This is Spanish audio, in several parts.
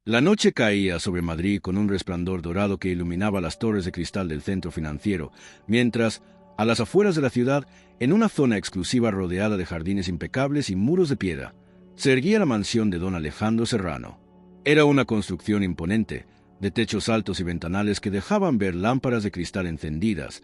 La noche caía sobre Madrid con un resplandor dorado que iluminaba las torres de cristal del centro financiero, mientras, a las afueras de la ciudad, en una zona exclusiva rodeada de jardines impecables y muros de piedra, se erguía la mansión de don Alejandro Serrano. Era una construcción imponente, de techos altos y ventanales que dejaban ver lámparas de cristal encendidas,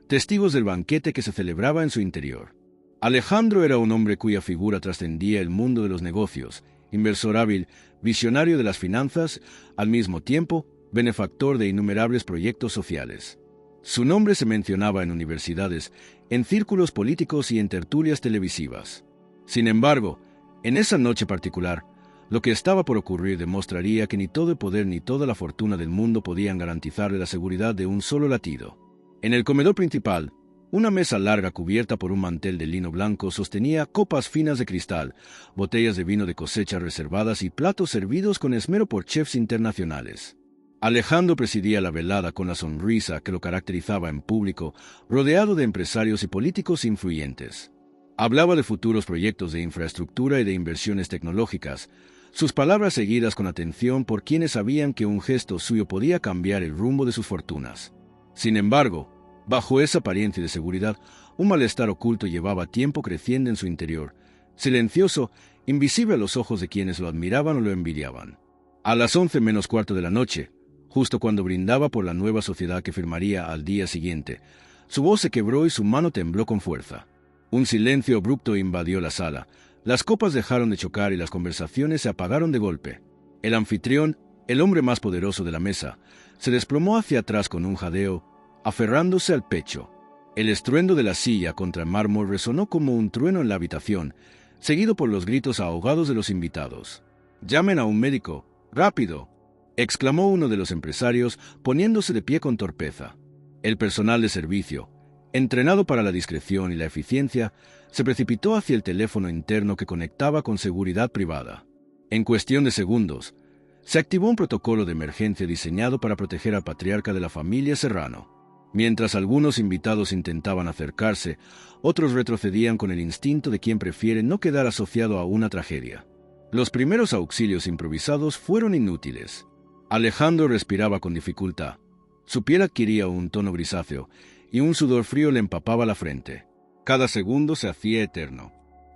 testigos del banquete que se celebraba en su interior. Alejandro era un hombre cuya figura trascendía el mundo de los negocios, inversor hábil, visionario de las finanzas, al mismo tiempo, benefactor de innumerables proyectos sociales. Su nombre se mencionaba en universidades, en círculos políticos y en tertulias televisivas. Sin embargo, en esa noche particular, lo que estaba por ocurrir demostraría que ni todo el poder ni toda la fortuna del mundo podían garantizarle la seguridad de un solo latido. En el comedor principal, una mesa larga cubierta por un mantel de lino blanco sostenía copas finas de cristal, botellas de vino de cosecha reservadas y platos servidos con esmero por chefs internacionales. Alejandro presidía la velada con la sonrisa que lo caracterizaba en público, rodeado de empresarios y políticos influyentes. Hablaba de futuros proyectos de infraestructura y de inversiones tecnológicas, sus palabras seguidas con atención por quienes sabían que un gesto suyo podía cambiar el rumbo de sus fortunas. Sin embargo, bajo esa apariencia de seguridad, un malestar oculto llevaba tiempo creciendo en su interior, silencioso, invisible a los ojos de quienes lo admiraban o lo envidiaban. A las 11 menos cuarto de la noche, justo cuando brindaba por la nueva sociedad que firmaría al día siguiente, su voz se quebró y su mano tembló con fuerza. Un silencio abrupto invadió la sala. Las copas dejaron de chocar y las conversaciones se apagaron de golpe. El anfitrión, el hombre más poderoso de la mesa, se desplomó hacia atrás con un jadeo, aferrándose al pecho. El estruendo de la silla contra el mármol resonó como un trueno en la habitación, seguido por los gritos ahogados de los invitados. «¡Llamen a un médico! ¡Rápido!», exclamó uno de los empresarios, poniéndose de pie con torpeza. El personal de servicio, entrenado para la discreción y la eficiencia, se precipitó hacia el teléfono interno que conectaba con seguridad privada. En cuestión de segundos, se activó un protocolo de emergencia diseñado para proteger al patriarca de la familia Serrano. Mientras algunos invitados intentaban acercarse, otros retrocedían con el instinto de quien prefiere no quedar asociado a una tragedia. Los primeros auxilios improvisados fueron inútiles. Alejandro respiraba con dificultad. Su piel adquiría un tono grisáceo y un sudor frío le empapaba la frente. Cada segundo se hacía eterno.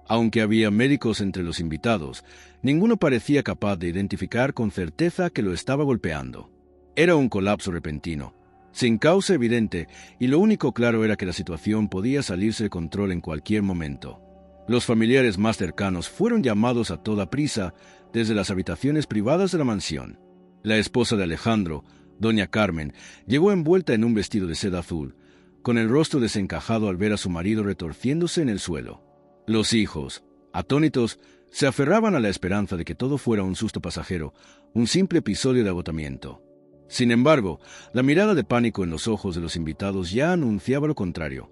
Aunque había médicos entre los invitados, ninguno parecía capaz de identificar con certeza que lo estaba golpeando. Era un colapso repentino, sin causa evidente, y lo único claro era que la situación podía salirse de control en cualquier momento. Los familiares más cercanos fueron llamados a toda prisa desde las habitaciones privadas de la mansión. La esposa de Alejandro, doña Carmen, llegó envuelta en un vestido de seda azul, con el rostro desencajado al ver a su marido retorciéndose en el suelo. Los hijos, atónitos, se aferraban a la esperanza de que todo fuera un susto pasajero, un simple episodio de agotamiento. Sin embargo, la mirada de pánico en los ojos de los invitados ya anunciaba lo contrario.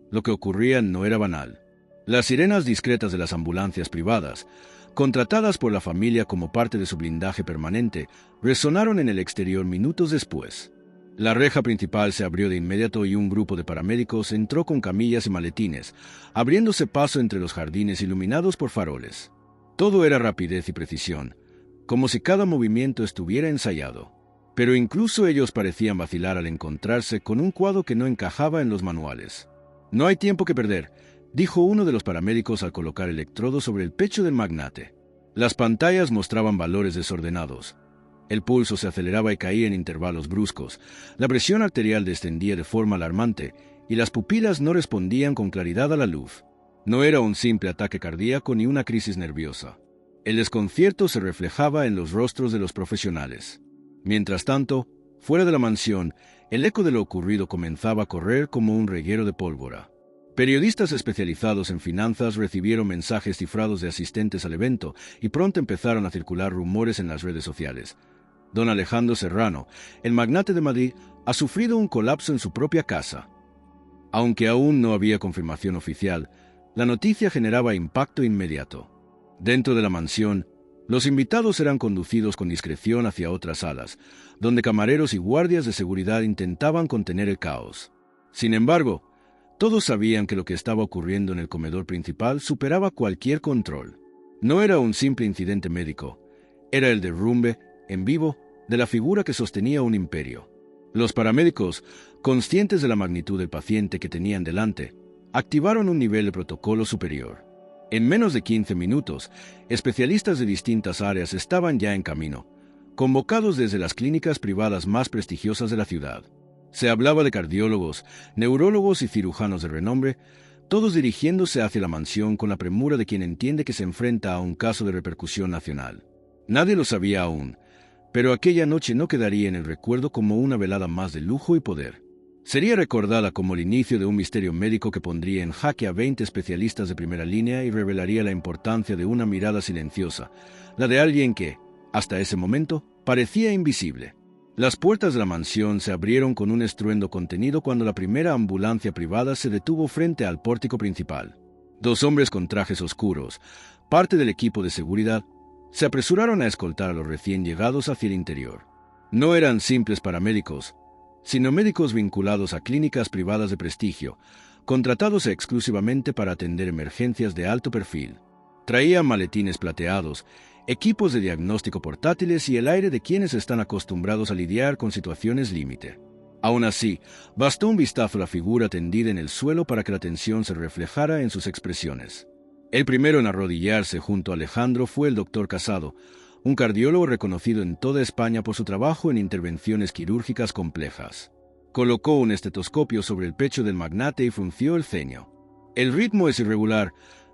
Lo que ocurría no era banal. Las sirenas discretas de las ambulancias privadas, contratadas por la familia como parte de su blindaje permanente, resonaron en el exterior minutos después. La reja principal se abrió de inmediato y un grupo de paramédicos entró con camillas y maletines, abriéndose paso entre los jardines iluminados por faroles. Todo era rapidez y precisión, como si cada movimiento estuviera ensayado. Pero incluso ellos parecían vacilar al encontrarse con un cuadro que no encajaba en los manuales. «No hay tiempo que perder», dijo uno de los paramédicos al colocar electrodos sobre el pecho del magnate. Las pantallas mostraban valores desordenados. El pulso se aceleraba y caía en intervalos bruscos, la presión arterial descendía de forma alarmante y las pupilas no respondían con claridad a la luz. No era un simple ataque cardíaco ni una crisis nerviosa. El desconcierto se reflejaba en los rostros de los profesionales. Mientras tanto, fuera de la mansión, el eco de lo ocurrido comenzaba a correr como un reguero de pólvora. Periodistas especializados en finanzas recibieron mensajes cifrados de asistentes al evento y pronto empezaron a circular rumores en las redes sociales. Don Alejandro Serrano, el magnate de Madrid, ha sufrido un colapso en su propia casa. Aunque aún no había confirmación oficial, la noticia generaba impacto inmediato. Dentro de la mansión, los invitados eran conducidos con discreción hacia otras salas, donde camareros y guardias de seguridad intentaban contener el caos. Sin embargo, todos sabían que lo que estaba ocurriendo en el comedor principal superaba cualquier control. No era un simple incidente médico, era el derrumbe, en vivo, de la figura que sostenía un imperio. Los paramédicos, conscientes de la magnitud del paciente que tenían delante, activaron un nivel de protocolo superior. En menos de 15 minutos, especialistas de distintas áreas estaban ya en camino, convocados desde las clínicas privadas más prestigiosas de la ciudad. Se hablaba de cardiólogos, neurólogos y cirujanos de renombre, todos dirigiéndose hacia la mansión con la premura de quien entiende que se enfrenta a un caso de repercusión nacional. Nadie lo sabía aún, pero aquella noche no quedaría en el recuerdo como una velada más de lujo y poder. Sería recordada como el inicio de un misterio médico que pondría en jaque a 20 especialistas de primera línea y revelaría la importancia de una mirada silenciosa, la de alguien que, hasta ese momento, parecía invisible. Las puertas de la mansión se abrieron con un estruendo contenido cuando la primera ambulancia privada se detuvo frente al pórtico principal. 2 hombres con trajes oscuros, parte del equipo de seguridad, se apresuraron a escoltar a los recién llegados hacia el interior. No eran simples paramédicos, sino médicos vinculados a clínicas privadas de prestigio, contratados exclusivamente para atender emergencias de alto perfil. Traían maletines plateados, equipos de diagnóstico portátiles y el aire de quienes están acostumbrados a lidiar con situaciones límite. Aún así, bastó un vistazo a la figura tendida en el suelo para que la tensión se reflejara en sus expresiones. El primero en arrodillarse junto a Alejandro fue el doctor Casado, un cardiólogo reconocido en toda España por su trabajo en intervenciones quirúrgicas complejas. Colocó un estetoscopio sobre el pecho del magnate y frunció el ceño. «El ritmo es irregular,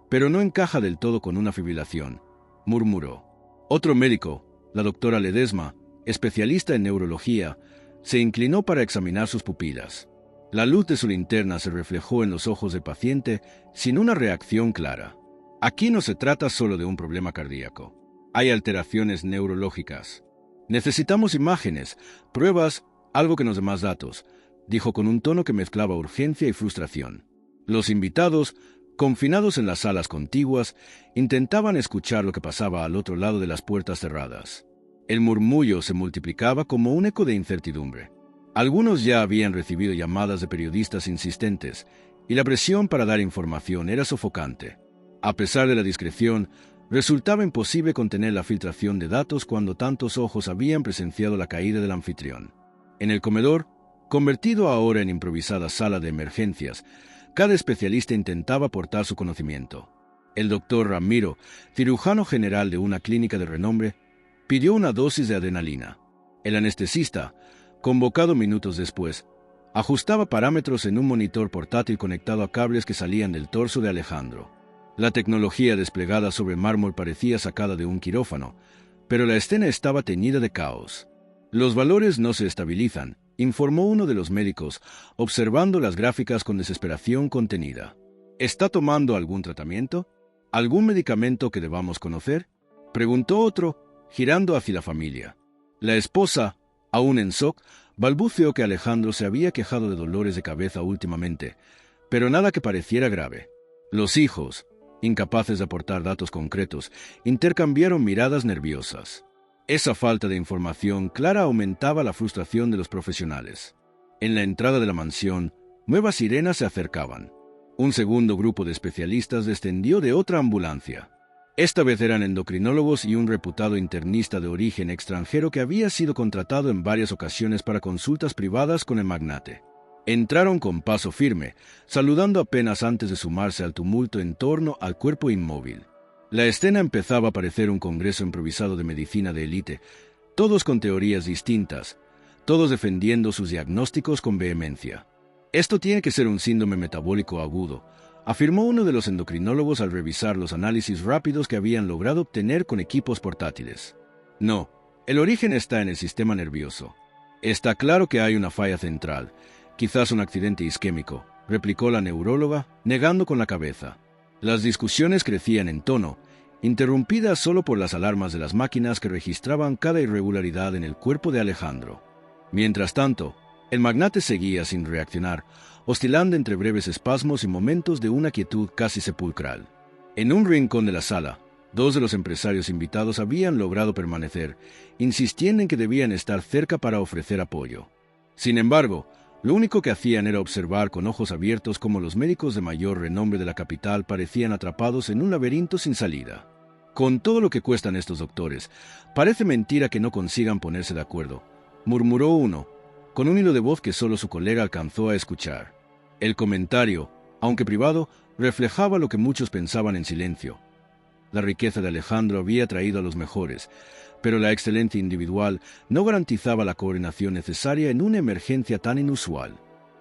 pero no encaja del todo con una fibrilación», murmuró. Otro médico, la doctora Ledesma, especialista en neurología, se inclinó para examinar sus pupilas. La luz de su linterna se reflejó en los ojos del paciente sin una reacción clara. Aquí no se trata solo de un problema cardíaco. Hay alteraciones neurológicas. Necesitamos imágenes, pruebas, algo que nos dé más datos, dijo con un tono que mezclaba urgencia y frustración. Los invitados, confinados en las salas contiguas, intentaban escuchar lo que pasaba al otro lado de las puertas cerradas. El murmullo se multiplicaba como un eco de incertidumbre. Algunos ya habían recibido llamadas de periodistas insistentes, y la presión para dar información era sofocante. A pesar de la discreción, resultaba imposible contener la filtración de datos cuando tantos ojos habían presenciado la caída del anfitrión. En el comedor, convertido ahora en improvisada sala de emergencias, cada especialista intentaba aportar su conocimiento. El doctor Ramiro, cirujano general de una clínica de renombre, pidió una dosis de adrenalina. El anestesista, convocado minutos después, ajustaba parámetros en un monitor portátil conectado a cables que salían del torso de Alejandro. La tecnología desplegada sobre mármol parecía sacada de un quirófano, pero la escena estaba teñida de caos. «Los valores no se estabilizan», informó uno de los médicos, observando las gráficas con desesperación contenida. «¿Está tomando algún tratamiento? ¿Algún medicamento que debamos conocer?», preguntó otro, girando hacia la familia. La esposa, aún en shock, balbuceó que Alejandro se había quejado de dolores de cabeza últimamente, pero nada que pareciera grave. Los hijos, incapaces de aportar datos concretos, intercambiaron miradas nerviosas. Esa falta de información clara aumentaba la frustración de los profesionales. En la entrada de la mansión, nuevas sirenas se acercaban. Un segundo grupo de especialistas descendió de otra ambulancia. Esta vez eran endocrinólogos y un reputado internista de origen extranjero que había sido contratado en varias ocasiones para consultas privadas con el magnate. Entraron con paso firme, saludando apenas antes de sumarse al tumulto en torno al cuerpo inmóvil. La escena empezaba a parecer un congreso improvisado de medicina de élite, todos con teorías distintas, todos defendiendo sus diagnósticos con vehemencia. «Esto tiene que ser un síndrome metabólico agudo», afirmó uno de los endocrinólogos al revisar los análisis rápidos que habían logrado obtener con equipos portátiles. «No, el origen está en el sistema nervioso. Está claro que hay una falla central, quizás un accidente isquémico», replicó la neuróloga, negando con la cabeza. Las discusiones crecían en tono, interrumpidas solo por las alarmas de las máquinas que registraban cada irregularidad en el cuerpo de Alejandro. Mientras tanto, el magnate seguía sin reaccionar, oscilando entre breves espasmos y momentos de una quietud casi sepulcral. En un rincón de la sala, 2 de los empresarios invitados habían logrado permanecer, insistiendo en que debían estar cerca para ofrecer apoyo. Sin embargo, lo único que hacían era observar con ojos abiertos cómo los médicos de mayor renombre de la capital parecían atrapados en un laberinto sin salida. Con todo lo que cuestan estos doctores, parece mentira que no consigan ponerse de acuerdo, murmuró uno, con un hilo de voz que solo su colega alcanzó a escuchar. El comentario, aunque privado, reflejaba lo que muchos pensaban en silencio. La riqueza de Alejandro había traído a los mejores, pero la excelencia individual no garantizaba la coordinación necesaria en una emergencia tan inusual.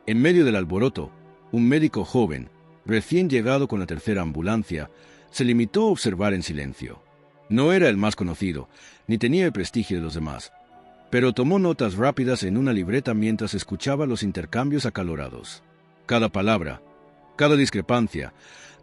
En medio del alboroto, un médico joven, recién llegado con la tercera ambulancia, se limitó a observar en silencio. No era el más conocido, ni tenía el prestigio de los demás, pero tomó notas rápidas en una libreta mientras escuchaba los intercambios acalorados. Cada palabra, cada discrepancia,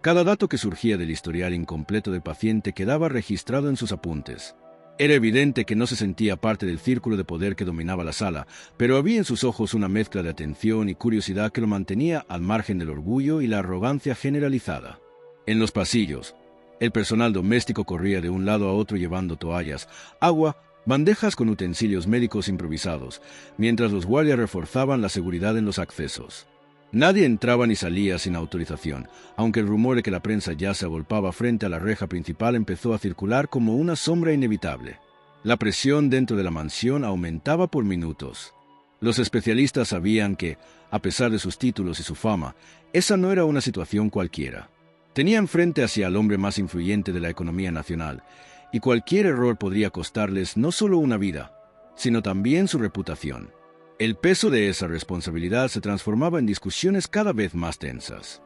cada dato que surgía del historial incompleto del paciente quedaba registrado en sus apuntes. Era evidente que no se sentía parte del círculo de poder que dominaba la sala, pero había en sus ojos una mezcla de atención y curiosidad que lo mantenía al margen del orgullo y la arrogancia generalizada. En los pasillos, el personal doméstico corría de un lado a otro llevando toallas, agua, bandejas con utensilios médicos improvisados, mientras los guardias reforzaban la seguridad en los accesos. Nadie entraba ni salía sin autorización, aunque el rumor de que la prensa ya se agolpaba frente a la reja principal empezó a circular como una sombra inevitable. La presión dentro de la mansión aumentaba por minutos. Los especialistas sabían que, a pesar de sus títulos y su fama, esa no era una situación cualquiera. Tenían frente hacia al hombre más influyente de la economía nacional, y cualquier error podría costarles no solo una vida, sino también su reputación. El peso de esa responsabilidad se transformaba en discusiones cada vez más tensas.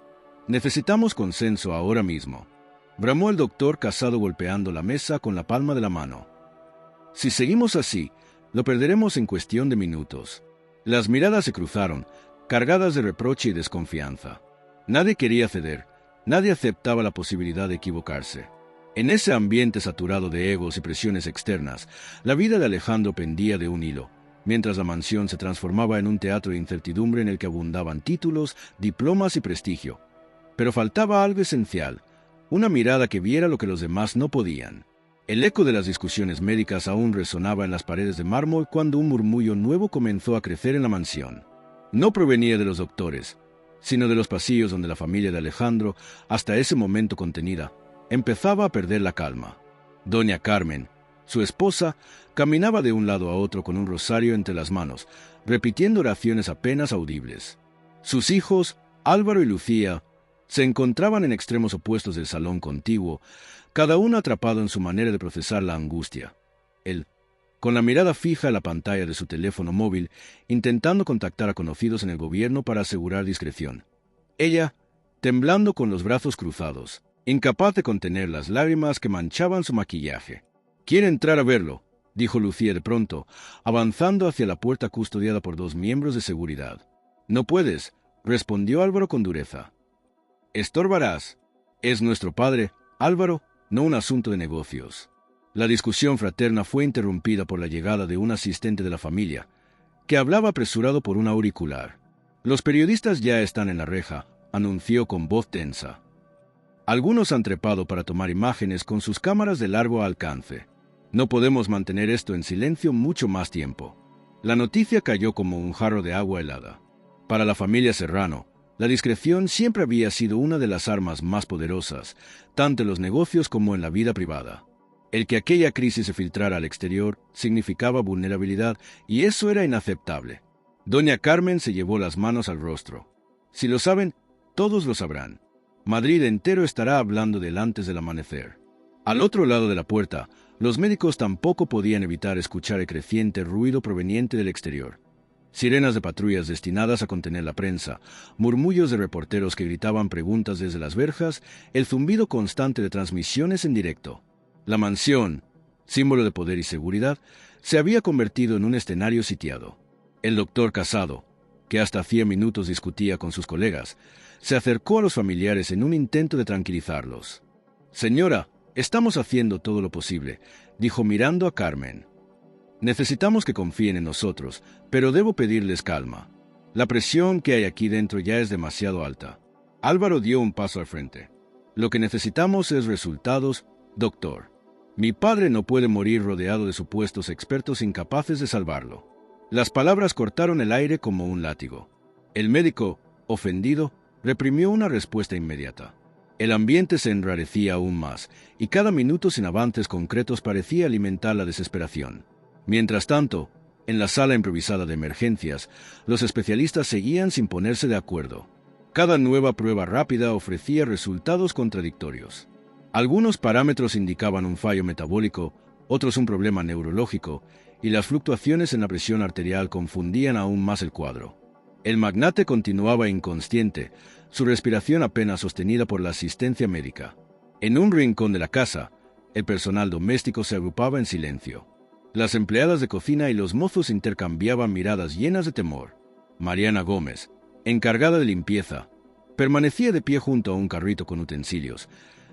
«Necesitamos consenso ahora mismo», bramó el doctor Casado golpeando la mesa con la palma de la mano. «Si seguimos así, lo perderemos en cuestión de minutos». Las miradas se cruzaron, cargadas de reproche y desconfianza. Nadie quería ceder, nadie aceptaba la posibilidad de equivocarse. En ese ambiente saturado de egos y presiones externas, la vida de Alejandro pendía de un hilo, mientras la mansión se transformaba en un teatro de incertidumbre en el que abundaban títulos, diplomas y prestigio. Pero faltaba algo esencial, una mirada que viera lo que los demás no podían. El eco de las discusiones médicas aún resonaba en las paredes de mármol cuando un murmullo nuevo comenzó a crecer en la mansión. No provenía de los doctores, sino de los pasillos donde la familia de Alejandro, hasta ese momento contenida, empezaba a perder la calma. Doña Carmen, su esposa, caminaba de un lado a otro con un rosario entre las manos, repitiendo oraciones apenas audibles. Sus hijos, Álvaro y Lucía, se encontraban en extremos opuestos del salón contiguo, cada uno atrapado en su manera de procesar la angustia. Él, con la mirada fija en la pantalla de su teléfono móvil, intentando contactar a conocidos en el gobierno para asegurar discreción. Ella, temblando con los brazos cruzados, incapaz de contener las lágrimas que manchaban su maquillaje. «Quiere entrar a verlo», dijo Lucía de pronto, avanzando hacia la puerta custodiada por 2 miembros de seguridad. «No puedes», respondió Álvaro con dureza. «Estorbarás. Es nuestro padre, Álvaro, no un asunto de negocios». La discusión fraterna fue interrumpida por la llegada de un asistente de la familia, que hablaba apresurado por un auricular. «Los periodistas ya están en la reja», anunció con voz tensa. «Algunos han trepado para tomar imágenes con sus cámaras de largo alcance. No podemos mantener esto en silencio mucho más tiempo». La noticia cayó como un jarro de agua helada. Para la familia Serrano, la discreción siempre había sido una de las armas más poderosas, tanto en los negocios como en la vida privada. El que aquella crisis se filtrara al exterior significaba vulnerabilidad, y eso era inaceptable. Doña Carmen se llevó las manos al rostro. «Si lo saben, todos lo sabrán. Madrid entero estará hablando del antes del amanecer». Al otro lado de la puerta, los médicos tampoco podían evitar escuchar el creciente ruido proveniente del exterior. Sirenas de patrullas destinadas a contener la prensa, murmullos de reporteros que gritaban preguntas desde las verjas, el zumbido constante de transmisiones en directo. La mansión, símbolo de poder y seguridad, se había convertido en un escenario sitiado. El doctor Casado, que hasta hacía minutos discutía con sus colegas, se acercó a los familiares en un intento de tranquilizarlos. «Señora, estamos haciendo todo lo posible», dijo mirando a Carmen. «Necesitamos que confíen en nosotros, pero debo pedirles calma. La presión que hay aquí dentro ya es demasiado alta». Álvaro dio un paso al frente. «Lo que necesitamos es resultados, doctor. Mi padre no puede morir rodeado de supuestos expertos incapaces de salvarlo». Las palabras cortaron el aire como un látigo. El médico, ofendido, reprimió una respuesta inmediata. El ambiente se enrarecía aún más, y cada minuto sin avances concretos parecía alimentar la desesperación. Mientras tanto, en la sala improvisada de emergencias, los especialistas seguían sin ponerse de acuerdo. Cada nueva prueba rápida ofrecía resultados contradictorios. Algunos parámetros indicaban un fallo metabólico, otros un problema neurológico, y las fluctuaciones en la presión arterial confundían aún más el cuadro. El magnate continuaba inconsciente, su respiración apenas sostenida por la asistencia médica. En un rincón de la casa, el personal doméstico se agrupaba en silencio. Las empleadas de cocina y los mozos intercambiaban miradas llenas de temor. Mariana Gómez, encargada de limpieza, permanecía de pie junto a un carrito con utensilios,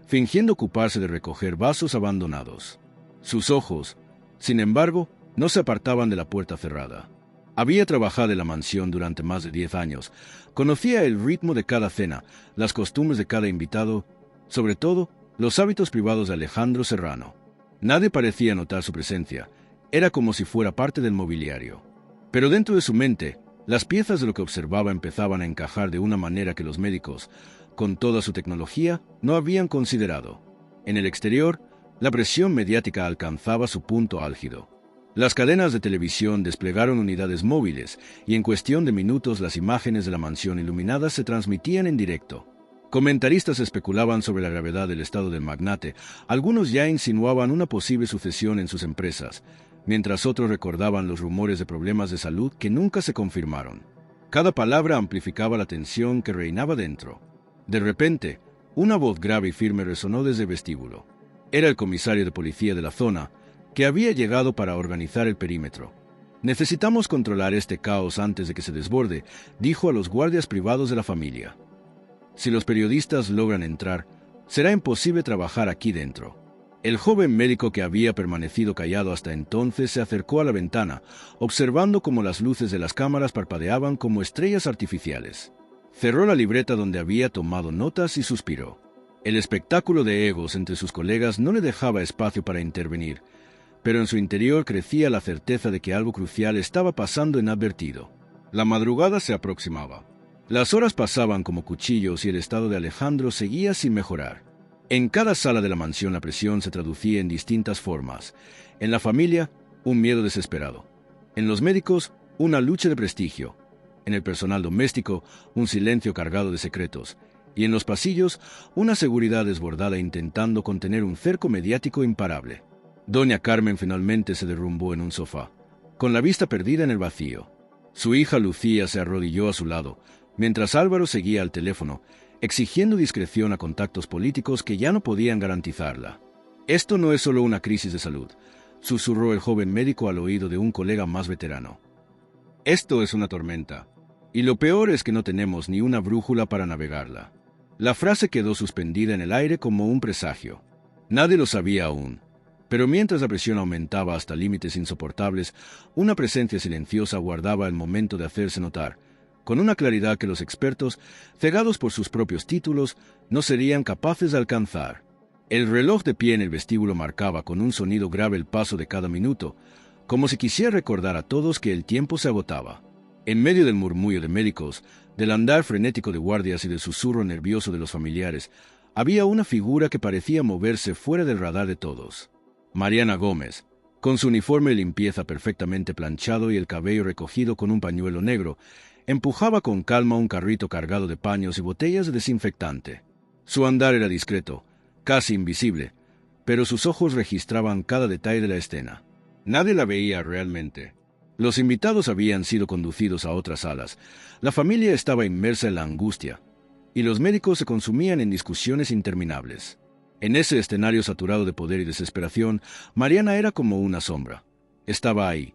fingiendo ocuparse de recoger vasos abandonados. Sus ojos, sin embargo, no se apartaban de la puerta cerrada. Había trabajado en la mansión durante más de 10 años, conocía el ritmo de cada cena, las costumbres de cada invitado, sobre todo, los hábitos privados de Alejandro Serrano. Nadie parecía notar su presencia, era como si fuera parte del mobiliario. Pero dentro de su mente, las piezas de lo que observaba empezaban a encajar de una manera que los médicos, con toda su tecnología, no habían considerado. En el exterior, la presión mediática alcanzaba su punto álgido. Las cadenas de televisión desplegaron unidades móviles y en cuestión de minutos las imágenes de la mansión iluminada se transmitían en directo. Comentaristas especulaban sobre la gravedad del estado del magnate, algunos ya insinuaban una posible sucesión en sus empresas, mientras otros recordaban los rumores de problemas de salud que nunca se confirmaron. Cada palabra amplificaba la tensión que reinaba dentro. De repente, una voz grave y firme resonó desde el vestíbulo. Era el comisario de policía de la zona, que había llegado para organizar el perímetro. «Necesitamos controlar este caos antes de que se desborde», dijo a los guardias privados de la familia. «Si los periodistas logran entrar, será imposible trabajar aquí dentro». El joven médico que había permanecido callado hasta entonces se acercó a la ventana, observando cómo las luces de las cámaras parpadeaban como estrellas artificiales. Cerró la libreta donde había tomado notas y suspiró. El espectáculo de egos entre sus colegas no le dejaba espacio para intervenir, pero en su interior crecía la certeza de que algo crucial estaba pasando inadvertido. La madrugada se aproximaba. Las horas pasaban como cuchillos y el estado de Alejandro seguía sin mejorar. En cada sala de la mansión la presión se traducía en distintas formas. En la familia, un miedo desesperado. En los médicos, una lucha de prestigio. En el personal doméstico, un silencio cargado de secretos. Y en los pasillos, una seguridad desbordada intentando contener un cerco mediático imparable. Doña Carmen finalmente se derrumbó en un sofá, con la vista perdida en el vacío. Su hija Lucía se arrodilló a su lado, mientras Álvaro seguía al teléfono, exigiendo discreción a contactos políticos que ya no podían garantizarla. «Esto no es solo una crisis de salud», susurró el joven médico al oído de un colega más veterano. «Esto es una tormenta, y lo peor es que no tenemos ni una brújula para navegarla». La frase quedó suspendida en el aire como un presagio. Nadie lo sabía aún. Pero mientras la presión aumentaba hasta límites insoportables, una presencia silenciosa guardaba el momento de hacerse notar, con una claridad que los expertos, cegados por sus propios títulos, no serían capaces de alcanzar. El reloj de pie en el vestíbulo marcaba con un sonido grave el paso de cada minuto, como si quisiera recordar a todos que el tiempo se agotaba. En medio del murmullo de médicos, del andar frenético de guardias y del susurro nervioso de los familiares, había una figura que parecía moverse fuera del radar de todos. Mariana Gómez, con su uniforme de limpieza perfectamente planchado y el cabello recogido con un pañuelo negro, empujaba con calma un carrito cargado de paños y botellas de desinfectante. Su andar era discreto, casi invisible, pero sus ojos registraban cada detalle de la escena. Nadie la veía realmente. Los invitados habían sido conducidos a otras salas, la familia estaba inmersa en la angustia, y los médicos se consumían en discusiones interminables. En ese escenario saturado de poder y desesperación, Mariana era como una sombra. Estaba ahí,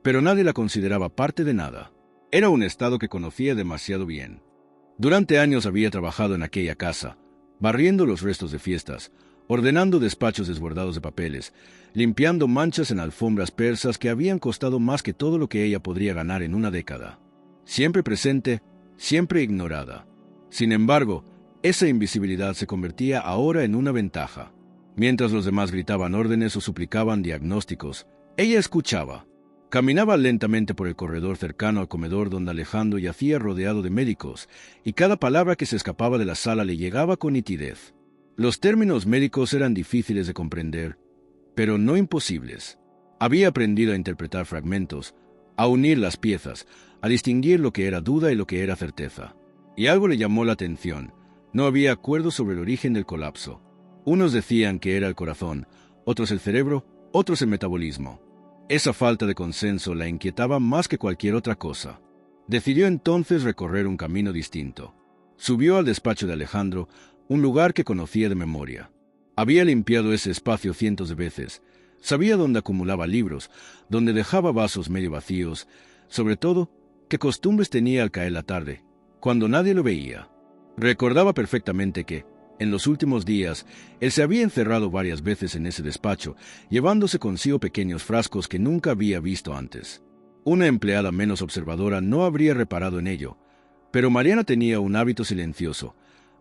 pero nadie la consideraba parte de nada. Era un estado que conocía demasiado bien. Durante años había trabajado en aquella casa, barriendo los restos de fiestas, ordenando despachos desbordados de papeles, limpiando manchas en alfombras persas que habían costado más que todo lo que ella podría ganar en una década. Siempre presente, siempre ignorada. Sin embargo, esa invisibilidad se convertía ahora en una ventaja. Mientras los demás gritaban órdenes o suplicaban diagnósticos, ella escuchaba. Caminaba lentamente por el corredor cercano al comedor donde Alejandro yacía rodeado de médicos, y cada palabra que se escapaba de la sala le llegaba con nitidez. Los términos médicos eran difíciles de comprender, pero no imposibles. Había aprendido a interpretar fragmentos, a unir las piezas, a distinguir lo que era duda y lo que era certeza. Y algo le llamó la atención. No había acuerdo sobre el origen del colapso. Unos decían que era el corazón, otros el cerebro, otros el metabolismo. Esa falta de consenso la inquietaba más que cualquier otra cosa. Decidió entonces recorrer un camino distinto. Subió al despacho de Alejandro, un lugar que conocía de memoria. Había limpiado ese espacio cientos de veces. Sabía dónde acumulaba libros, dónde dejaba vasos medio vacíos, sobre todo, qué costumbres tenía al caer la tarde, cuando nadie lo veía. Recordaba perfectamente que, en los últimos días, él se había encerrado varias veces en ese despacho, llevándose consigo pequeños frascos que nunca había visto antes. Una empleada menos observadora no habría reparado en ello, pero Mariana tenía un hábito silencioso.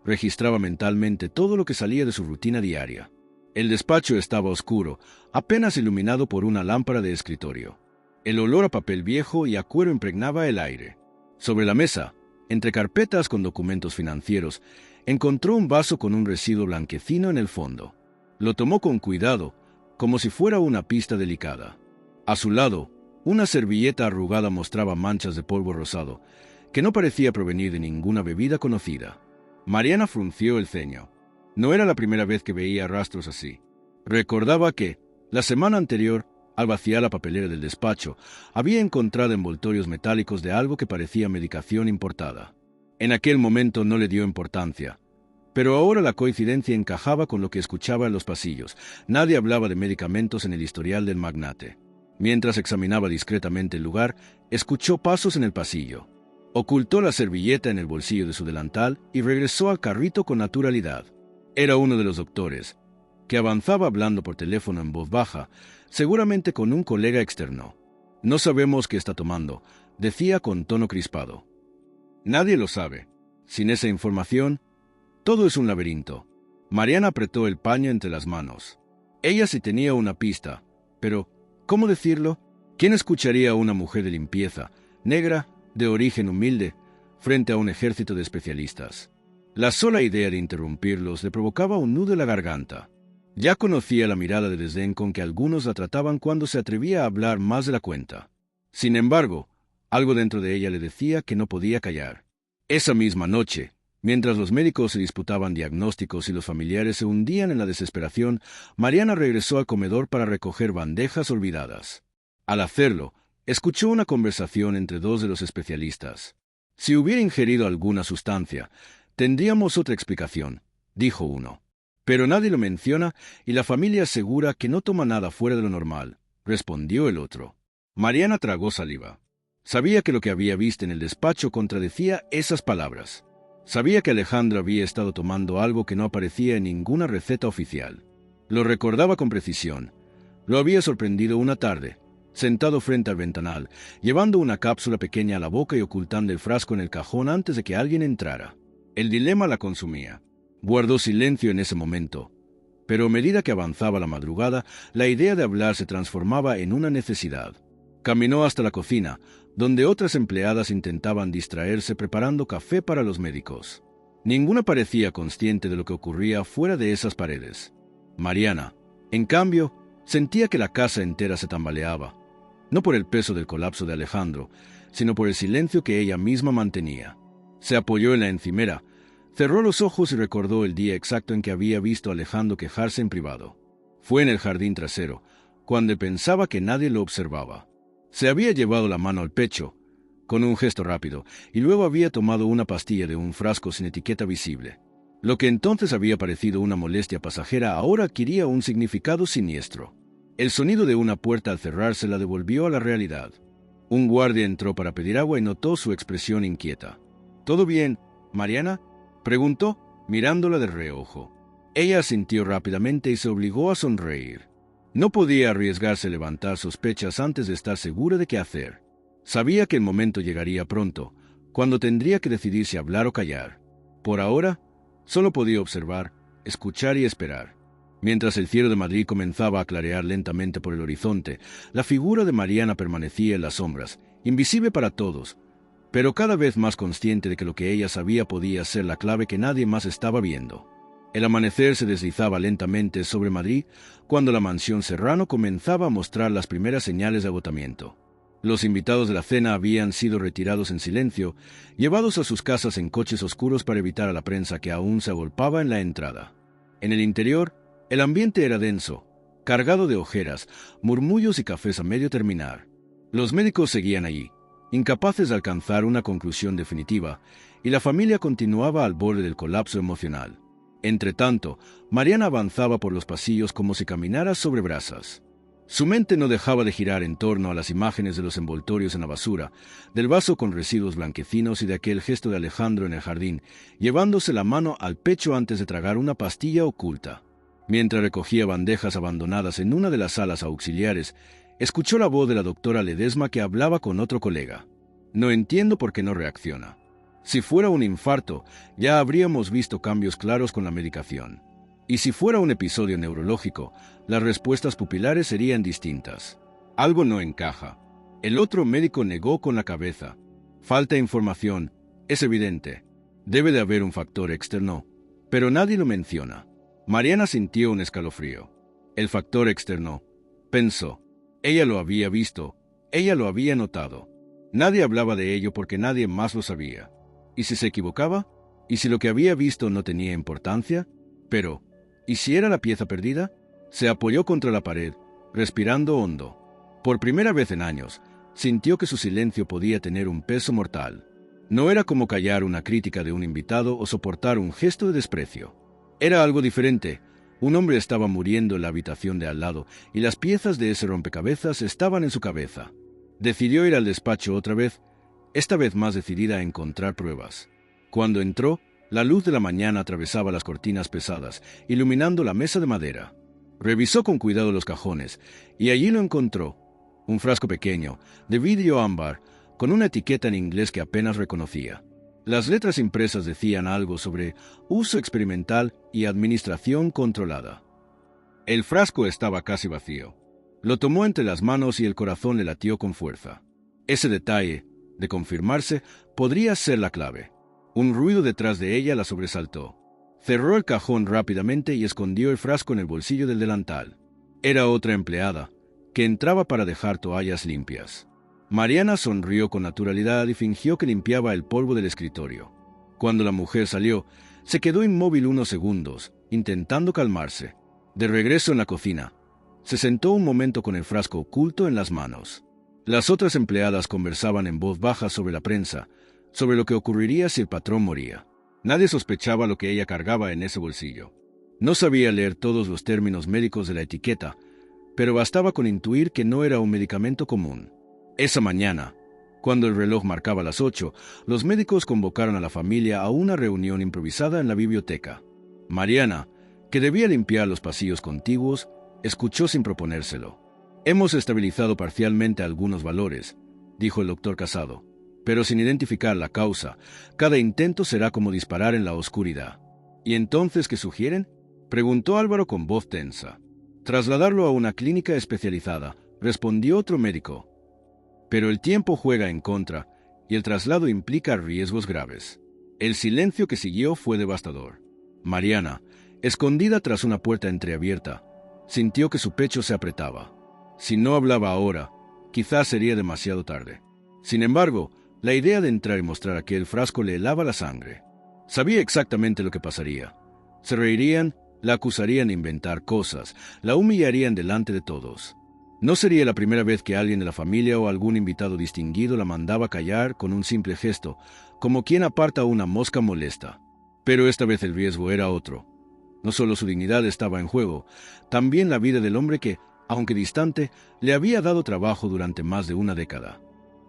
Registraba mentalmente todo lo que salía de su rutina diaria. El despacho estaba oscuro, apenas iluminado por una lámpara de escritorio. El olor a papel viejo y a cuero impregnaba el aire. Sobre la mesa, entre carpetas con documentos financieros, encontró un vaso con un residuo blanquecino en el fondo. Lo tomó con cuidado, como si fuera una pista delicada. A su lado, una servilleta arrugada mostraba manchas de polvo rosado, que no parecía provenir de ninguna bebida conocida. Mariana frunció el ceño. No era la primera vez que veía rastros así. Recordaba que, la semana anterior, al vaciar la papelera del despacho, había encontrado envoltorios metálicos de algo que parecía medicación importada. En aquel momento no le dio importancia, pero ahora la coincidencia encajaba con lo que escuchaba en los pasillos. Nadie hablaba de medicamentos en el historial del magnate. Mientras examinaba discretamente el lugar, escuchó pasos en el pasillo. Ocultó la servilleta en el bolsillo de su delantal y regresó al carrito con naturalidad. Era uno de los doctores, que avanzaba hablando por teléfono en voz baja, seguramente con un colega externo. «No sabemos qué está tomando», decía con tono crispado. «Nadie lo sabe. Sin esa información, todo es un laberinto». Mariana apretó el paño entre las manos. Ella sí tenía una pista, pero, ¿cómo decirlo? ¿Quién escucharía a una mujer de limpieza, negra, de origen humilde, frente a un ejército de especialistas? La sola idea de interrumpirlos le provocaba un nudo en la garganta. Ya conocía la mirada de desdén con que algunos la trataban cuando se atrevía a hablar más de la cuenta. Sin embargo, algo dentro de ella le decía que no podía callar. Esa misma noche, mientras los médicos se disputaban diagnósticos y los familiares se hundían en la desesperación, Mariana regresó al comedor para recoger bandejas olvidadas. Al hacerlo, escuchó una conversación entre dos de los especialistas. «Si hubiera ingerido alguna sustancia, tendríamos otra explicación», dijo uno. «Pero nadie lo menciona y la familia asegura que no toma nada fuera de lo normal», respondió el otro. Mariana tragó saliva. Sabía que lo que había visto en el despacho contradecía esas palabras. Sabía que Alejandro había estado tomando algo que no aparecía en ninguna receta oficial. Lo recordaba con precisión. Lo había sorprendido una tarde, sentado frente al ventanal, llevando una cápsula pequeña a la boca y ocultando el frasco en el cajón antes de que alguien entrara. El dilema la consumía. Guardó silencio en ese momento, pero a medida que avanzaba la madrugada, la idea de hablar se transformaba en una necesidad. Caminó hasta la cocina, donde otras empleadas intentaban distraerse preparando café para los médicos. Ninguna parecía consciente de lo que ocurría fuera de esas paredes. Mariana, en cambio, sentía que la casa entera se tambaleaba, no por el peso del colapso de Alejandro, sino por el silencio que ella misma mantenía. Se apoyó en la encimera, cerró los ojos y recordó el día exacto en que había visto a Alejandro quejarse en privado. Fue en el jardín trasero, cuando pensaba que nadie lo observaba. Se había llevado la mano al pecho, con un gesto rápido, y luego había tomado una pastilla de un frasco sin etiqueta visible. Lo que entonces había parecido una molestia pasajera ahora adquiría un significado siniestro. El sonido de una puerta al cerrarse la devolvió a la realidad. Un guardia entró para pedir agua y notó su expresión inquieta. «¿Todo bien, Mariana?», preguntó, mirándola de reojo. Ella asintió rápidamente y se obligó a sonreír. No podía arriesgarse a levantar sospechas antes de estar segura de qué hacer. Sabía que el momento llegaría pronto, cuando tendría que decidir si hablar o callar. Por ahora, solo podía observar, escuchar y esperar. Mientras el cielo de Madrid comenzaba a clarear lentamente por el horizonte, la figura de Mariana permanecía en las sombras, invisible para todos, pero cada vez más consciente de que lo que ella sabía podía ser la clave que nadie más estaba viendo. El amanecer se deslizaba lentamente sobre Madrid cuando la mansión Serrano comenzaba a mostrar las primeras señales de agotamiento. Los invitados de la cena habían sido retirados en silencio, llevados a sus casas en coches oscuros para evitar a la prensa que aún se agolpaba en la entrada. En el interior, el ambiente era denso, cargado de ojeras, murmullos y cafés a medio terminar. Los médicos seguían allí, incapaces de alcanzar una conclusión definitiva, y la familia continuaba al borde del colapso emocional. Entretanto, Mariana avanzaba por los pasillos como si caminara sobre brasas. Su mente no dejaba de girar en torno a las imágenes de los envoltorios en la basura, del vaso con residuos blanquecinos y de aquel gesto de Alejandro en el jardín, llevándose la mano al pecho antes de tragar una pastilla oculta. Mientras recogía bandejas abandonadas en una de las salas auxiliares, escuchó la voz de la doctora Ledesma que hablaba con otro colega. No entiendo por qué no reacciona. Si fuera un infarto, ya habríamos visto cambios claros con la medicación. Y si fuera un episodio neurológico, las respuestas pupilares serían distintas. Algo no encaja. El otro médico negó con la cabeza. Falta información. Es evidente. Debe de haber un factor externo. Pero nadie lo menciona. Mariana sintió un escalofrío. El factor externo. Pensó. Ella lo había visto. Ella lo había notado. Nadie hablaba de ello porque nadie más lo sabía. ¿Y si se equivocaba? ¿Y si lo que había visto no tenía importancia? Pero, ¿y si era la pieza perdida? Se apoyó contra la pared, respirando hondo. Por primera vez en años, sintió que su silencio podía tener un peso mortal. No era como callar una crítica de un invitado o soportar un gesto de desprecio. Era algo diferente. Un hombre estaba muriendo en la habitación de al lado, y las piezas de ese rompecabezas estaban en su cabeza. Decidió ir al despacho otra vez, esta vez más decidida a encontrar pruebas. Cuando entró, la luz de la mañana atravesaba las cortinas pesadas, iluminando la mesa de madera. Revisó con cuidado los cajones, y allí lo encontró. Un frasco pequeño, de vidrio ámbar, con una etiqueta en inglés que apenas reconocía. Las letras impresas decían algo sobre uso experimental y administración controlada. El frasco estaba casi vacío. Lo tomó entre las manos y el corazón le latió con fuerza. Ese detalle, de confirmarse, podría ser la clave. Un ruido detrás de ella la sobresaltó. Cerró el cajón rápidamente y escondió el frasco en el bolsillo del delantal. Era otra empleada, que entraba para dejar toallas limpias. Mariana sonrió con naturalidad y fingió que limpiaba el polvo del escritorio. Cuando la mujer salió, se quedó inmóvil unos segundos, intentando calmarse. De regreso en la cocina, se sentó un momento con el frasco oculto en las manos. Las otras empleadas conversaban en voz baja sobre la prensa, sobre lo que ocurriría si el patrón moría. Nadie sospechaba lo que ella cargaba en ese bolsillo. No sabía leer todos los términos médicos de la etiqueta, pero bastaba con intuir que no era un medicamento común. Esa mañana, cuando el reloj marcaba las 8, los médicos convocaron a la familia a una reunión improvisada en la biblioteca. Mariana, que debía limpiar los pasillos contiguos, escuchó sin proponérselo. «Hemos estabilizado parcialmente algunos valores», dijo el doctor Casado, «pero sin identificar la causa. Cada intento será como disparar en la oscuridad». «¿Y entonces qué sugieren?», preguntó Álvaro con voz tensa. «Trasladarlo a una clínica especializada», respondió otro médico. «Pero el tiempo juega en contra, y el traslado implica riesgos graves». El silencio que siguió fue devastador. Mariana, escondida tras una puerta entreabierta, sintió que su pecho se apretaba. Si no hablaba ahora, quizás sería demasiado tarde. Sin embargo, la idea de entrar y mostrar aquel frasco le helaba la sangre. Sabía exactamente lo que pasaría. Se reirían, la acusarían de inventar cosas, la humillarían delante de todos. No sería la primera vez que alguien de la familia o algún invitado distinguido la mandaba callar con un simple gesto, como quien aparta una mosca molesta. Pero esta vez el riesgo era otro. No solo su dignidad estaba en juego, también la vida del hombre que, aunque distante, le había dado trabajo durante más de una década.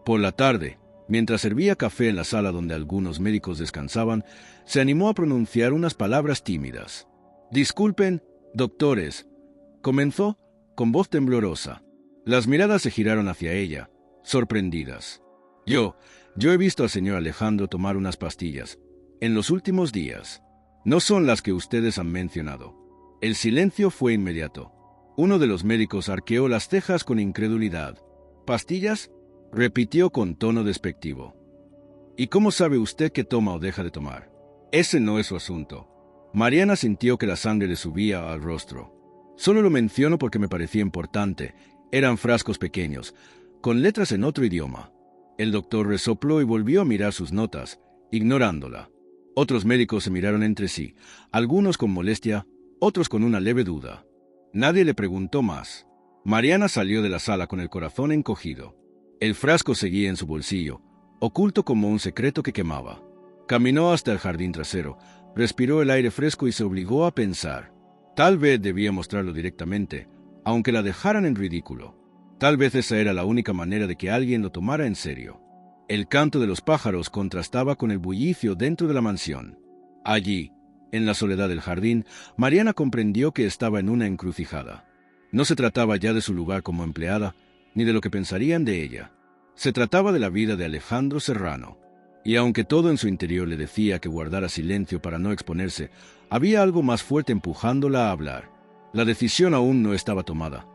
Por la tarde, mientras servía café en la sala donde algunos médicos descansaban, se animó a pronunciar unas palabras tímidas. «Disculpen, doctores», comenzó con voz temblorosa. Las miradas se giraron hacia ella, sorprendidas. Yo he visto al señor Alejandro tomar unas pastillas, en los últimos días. No son las que ustedes han mencionado. El silencio fue inmediato. Uno de los médicos arqueó las cejas con incredulidad. ¿Pastillas?, repitió con tono despectivo. ¿Y cómo sabe usted qué toma o deja de tomar? Ese no es su asunto. Mariana sintió que la sangre le subía al rostro. Solo lo menciono porque me parecía importante. Eran frascos pequeños, con letras en otro idioma. El doctor resopló y volvió a mirar sus notas, ignorándola. Otros médicos se miraron entre sí, algunos con molestia, otros con una leve duda. Nadie le preguntó más. Mariana salió de la sala con el corazón encogido. El frasco seguía en su bolsillo, oculto como un secreto que quemaba. Caminó hasta el jardín trasero, respiró el aire fresco y se obligó a pensar. Tal vez debía mostrarlo directamente, aunque la dejaran en ridículo. Tal vez esa era la única manera de que alguien lo tomara en serio. El canto de los pájaros contrastaba con el bullicio dentro de la mansión. Allí, en la soledad del jardín, Mariana comprendió que estaba en una encrucijada. No se trataba ya de su lugar como empleada, ni de lo que pensarían de ella. Se trataba de la vida de Alejandro Serrano. Y aunque todo en su interior le decía que guardara silencio para no exponerse, había algo más fuerte empujándola a hablar. La decisión aún no estaba tomada,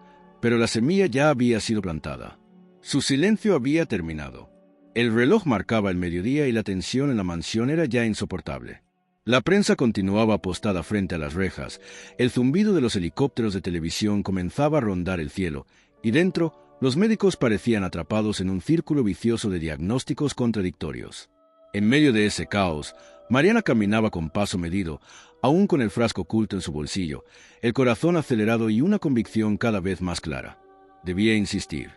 pero la semilla ya había sido plantada. Su silencio había terminado. El reloj marcaba el mediodía y la tensión en la mansión era ya insoportable. La prensa continuaba apostada frente a las rejas, el zumbido de los helicópteros de televisión comenzaba a rondar el cielo, y dentro, los médicos parecían atrapados en un círculo vicioso de diagnósticos contradictorios. En medio de ese caos, Mariana caminaba con paso medido, aún con el frasco oculto en su bolsillo, el corazón acelerado y una convicción cada vez más clara. Debía insistir.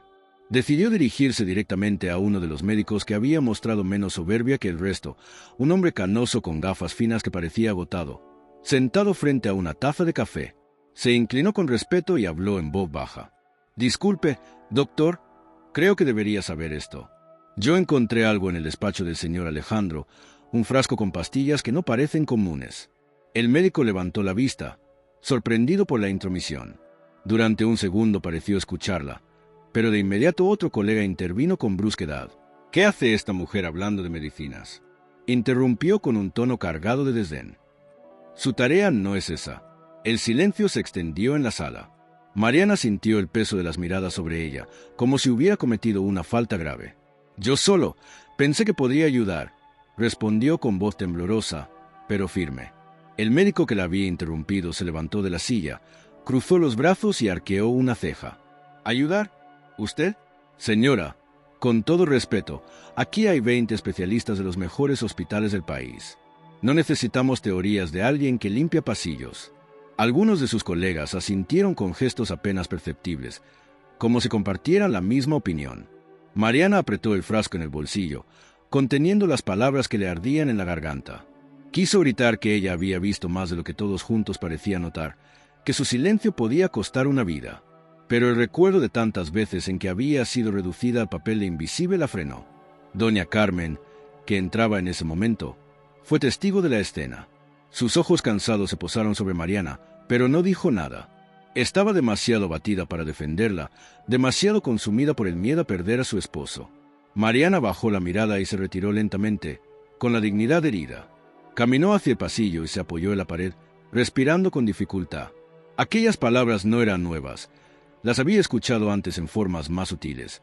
Decidió dirigirse directamente a uno de los médicos que había mostrado menos soberbia que el resto, un hombre canoso con gafas finas que parecía agotado. Sentado frente a una taza de café, se inclinó con respeto y habló en voz baja. «Disculpe, doctor, creo que debería saber esto. Yo encontré algo en el despacho del señor Alejandro, un frasco con pastillas que no parecen comunes». El médico levantó la vista, sorprendido por la intromisión. Durante un segundo pareció escucharla, pero de inmediato otro colega intervino con brusquedad. «¿Qué hace esta mujer hablando de medicinas?», interrumpió con un tono cargado de desdén. «Su tarea no es esa». El silencio se extendió en la sala. Mariana sintió el peso de las miradas sobre ella, como si hubiera cometido una falta grave. «Yo solo pensé que podría ayudar», respondió con voz temblorosa, pero firme. El médico que la había interrumpido se levantó de la silla, cruzó los brazos y arqueó una ceja. «¿Ayudar? ¿Usted?» «Señora, con todo respeto, aquí hay 20 especialistas de los mejores hospitales del país. No necesitamos teorías de alguien que limpia pasillos». Algunos de sus colegas asintieron con gestos apenas perceptibles, como si compartieran la misma opinión. Mariana apretó el frasco en el bolsillo, conteniendo las palabras que le ardían en la garganta. Quiso gritar que ella había visto más de lo que todos juntos parecían notar, que su silencio podía costar una vida. Pero el recuerdo de tantas veces en que había sido reducida al papel de invisible la frenó. Doña Carmen, que entraba en ese momento, fue testigo de la escena. Sus ojos cansados se posaron sobre Mariana, pero no dijo nada. Estaba demasiado abatida para defenderla, demasiado consumida por el miedo a perder a su esposo. Mariana bajó la mirada y se retiró lentamente, con la dignidad herida. Caminó hacia el pasillo y se apoyó en la pared, respirando con dificultad. Aquellas palabras no eran nuevas. Las había escuchado antes en formas más sutiles.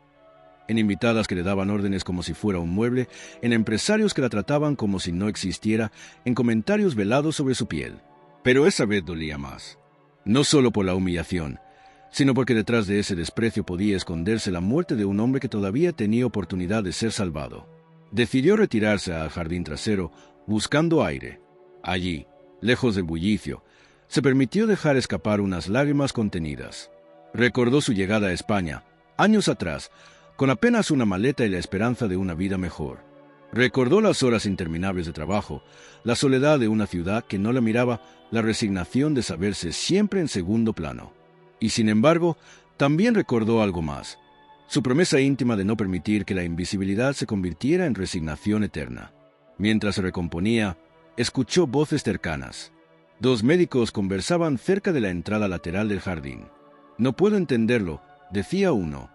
En invitadas que le daban órdenes como si fuera un mueble, en empresarios que la trataban como si no existiera, en comentarios velados sobre su piel. Pero esa vez dolía más. No solo por la humillación, sino porque detrás de ese desprecio podía esconderse la muerte de un hombre que todavía tenía oportunidad de ser salvado. Decidió retirarse al jardín trasero, buscando aire. Allí, lejos del bullicio, se permitió dejar escapar unas lágrimas contenidas. Recordó su llegada a España, años atrás, con apenas una maleta y la esperanza de una vida mejor. Recordó las horas interminables de trabajo, la soledad de una ciudad que no la miraba, la resignación de saberse siempre en segundo plano. Y sin embargo, también recordó algo más, su promesa íntima de no permitir que la invisibilidad se convirtiera en resignación eterna. Mientras se recomponía, escuchó voces cercanas. 2 médicos conversaban cerca de la entrada lateral del jardín. «No puedo entenderlo», decía uno.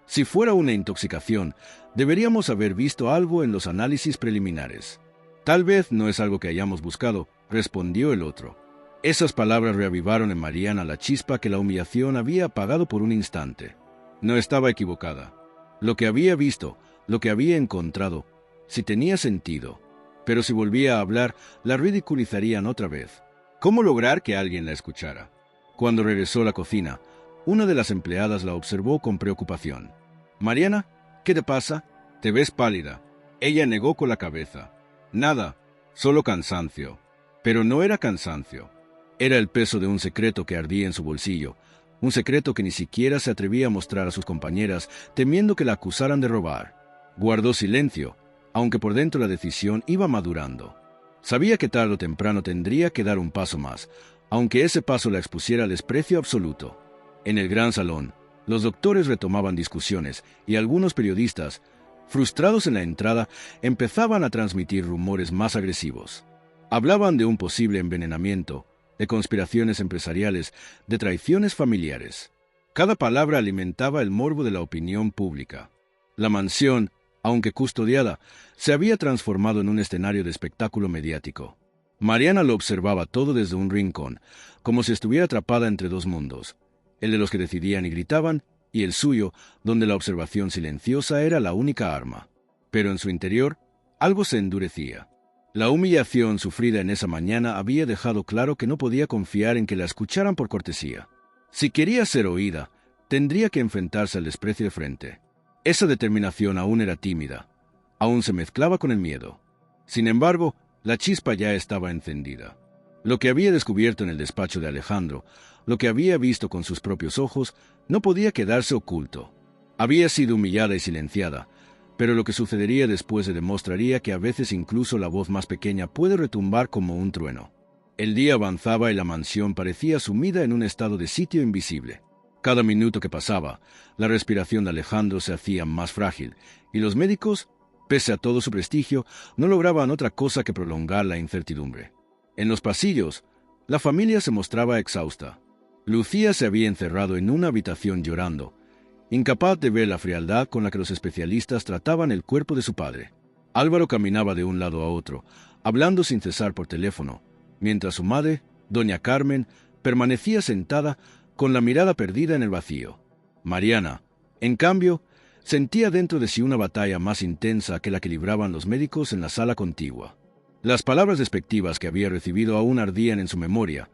«Si fuera una intoxicación, deberíamos haber visto algo en los análisis preliminares». «Tal vez no es algo que hayamos buscado», respondió el otro. Esas palabras reavivaron en Mariana la chispa que la humillación había apagado por un instante. No estaba equivocada. Lo que había visto, lo que había encontrado, sí tenía sentido. Pero si volvía a hablar, la ridiculizarían otra vez. ¿Cómo lograr que alguien la escuchara? Cuando regresó a la cocina, una de las empleadas la observó con preocupación. «Mariana, ¿qué te pasa? Te ves pálida». Ella negó con la cabeza. «Nada, solo cansancio». Pero no era cansancio. Era el peso de un secreto que ardía en su bolsillo, un secreto que ni siquiera se atrevía a mostrar a sus compañeras, temiendo que la acusaran de robar. Guardó silencio, aunque por dentro la decisión iba madurando. Sabía que tarde o temprano tendría que dar un paso más, aunque ese paso la expusiera al desprecio absoluto. En el gran salón, los doctores retomaban discusiones y algunos periodistas, frustrados en la entrada, empezaban a transmitir rumores más agresivos. Hablaban de un posible envenenamiento, de conspiraciones empresariales, de traiciones familiares. Cada palabra alimentaba el morbo de la opinión pública. La mansión, aunque custodiada, se había transformado en un escenario de espectáculo mediático. Mariana lo observaba todo desde un rincón, como si estuviera atrapada entre dos mundos, el de los que decidían y gritaban, y el suyo, donde la observación silenciosa era la única arma. Pero en su interior, algo se endurecía. La humillación sufrida en esa mañana había dejado claro que no podía confiar en que la escucharan por cortesía. Si quería ser oída, tendría que enfrentarse al desprecio de frente. Esa determinación aún era tímida, aún se mezclaba con el miedo. Sin embargo, la chispa ya estaba encendida. Lo que había descubierto en el despacho de Alejandro, lo que había visto con sus propios ojos, no podía quedarse oculto. Había sido humillada y silenciada, pero lo que sucedería después le demostraría que a veces incluso la voz más pequeña puede retumbar como un trueno. El día avanzaba y la mansión parecía sumida en un estado de sitio invisible. Cada minuto que pasaba, la respiración de Alejandro se hacía más frágil, y los médicos, pese a todo su prestigio, no lograban otra cosa que prolongar la incertidumbre. En los pasillos, la familia se mostraba exhausta. Lucía se había encerrado en una habitación llorando, incapaz de ver la frialdad con la que los especialistas trataban el cuerpo de su padre. Álvaro caminaba de un lado a otro, hablando sin cesar por teléfono, mientras su madre, doña Carmen, permanecía sentada con la mirada perdida en el vacío. Mariana, en cambio, sentía dentro de sí una batalla más intensa que la que libraban los médicos en la sala contigua. Las palabras despectivas que había recibido aún ardían en su memoria,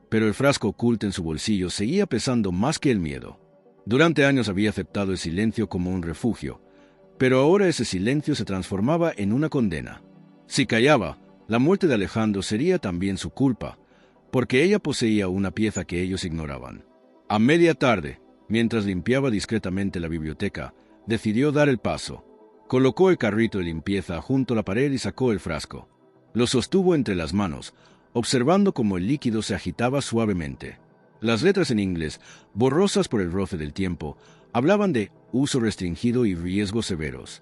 pero el frasco oculto en su bolsillo seguía pesando más que el miedo. Durante años había aceptado el silencio como un refugio, pero ahora ese silencio se transformaba en una condena. Si callaba, la muerte de Alejandro sería también su culpa, porque ella poseía una pieza que ellos ignoraban. A media tarde, mientras limpiaba discretamente la biblioteca, decidió dar el paso. Colocó el carrito de limpieza junto a la pared y sacó el frasco. Lo sostuvo entre las manos, observando cómo el líquido se agitaba suavemente. Las letras en inglés, borrosas por el roce del tiempo, hablaban de uso restringido y riesgos severos.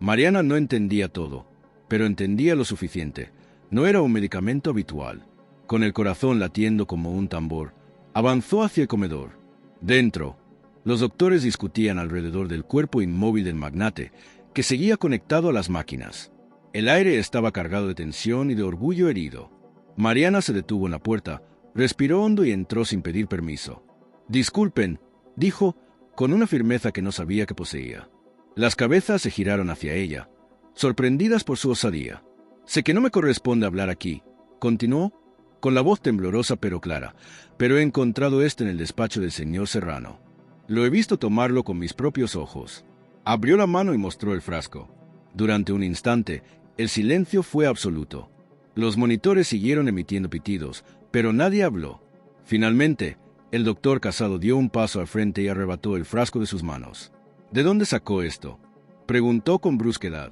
Mariana no entendía todo, pero entendía lo suficiente. No era un medicamento habitual. Con el corazón latiendo como un tambor, avanzó hacia el comedor. Dentro, los doctores discutían alrededor del cuerpo inmóvil del magnate, que seguía conectado a las máquinas. El aire estaba cargado de tensión y de orgullo herido. Mariana se detuvo en la puerta, respiró hondo y entró sin pedir permiso. «Disculpen», dijo, con una firmeza que no sabía que poseía. Las cabezas se giraron hacia ella, sorprendidas por su osadía. «Sé que no me corresponde hablar aquí», continuó, con la voz temblorosa pero clara, «pero he encontrado esto en el despacho del señor Serrano. Lo he visto tomarlo con mis propios ojos». Abrió la mano y mostró el frasco. Durante un instante, el silencio fue absoluto. Los monitores siguieron emitiendo pitidos, pero nadie habló. Finalmente, el doctor Casado dio un paso al frente y arrebató el frasco de sus manos. «¿De dónde sacó esto?», preguntó con brusquedad.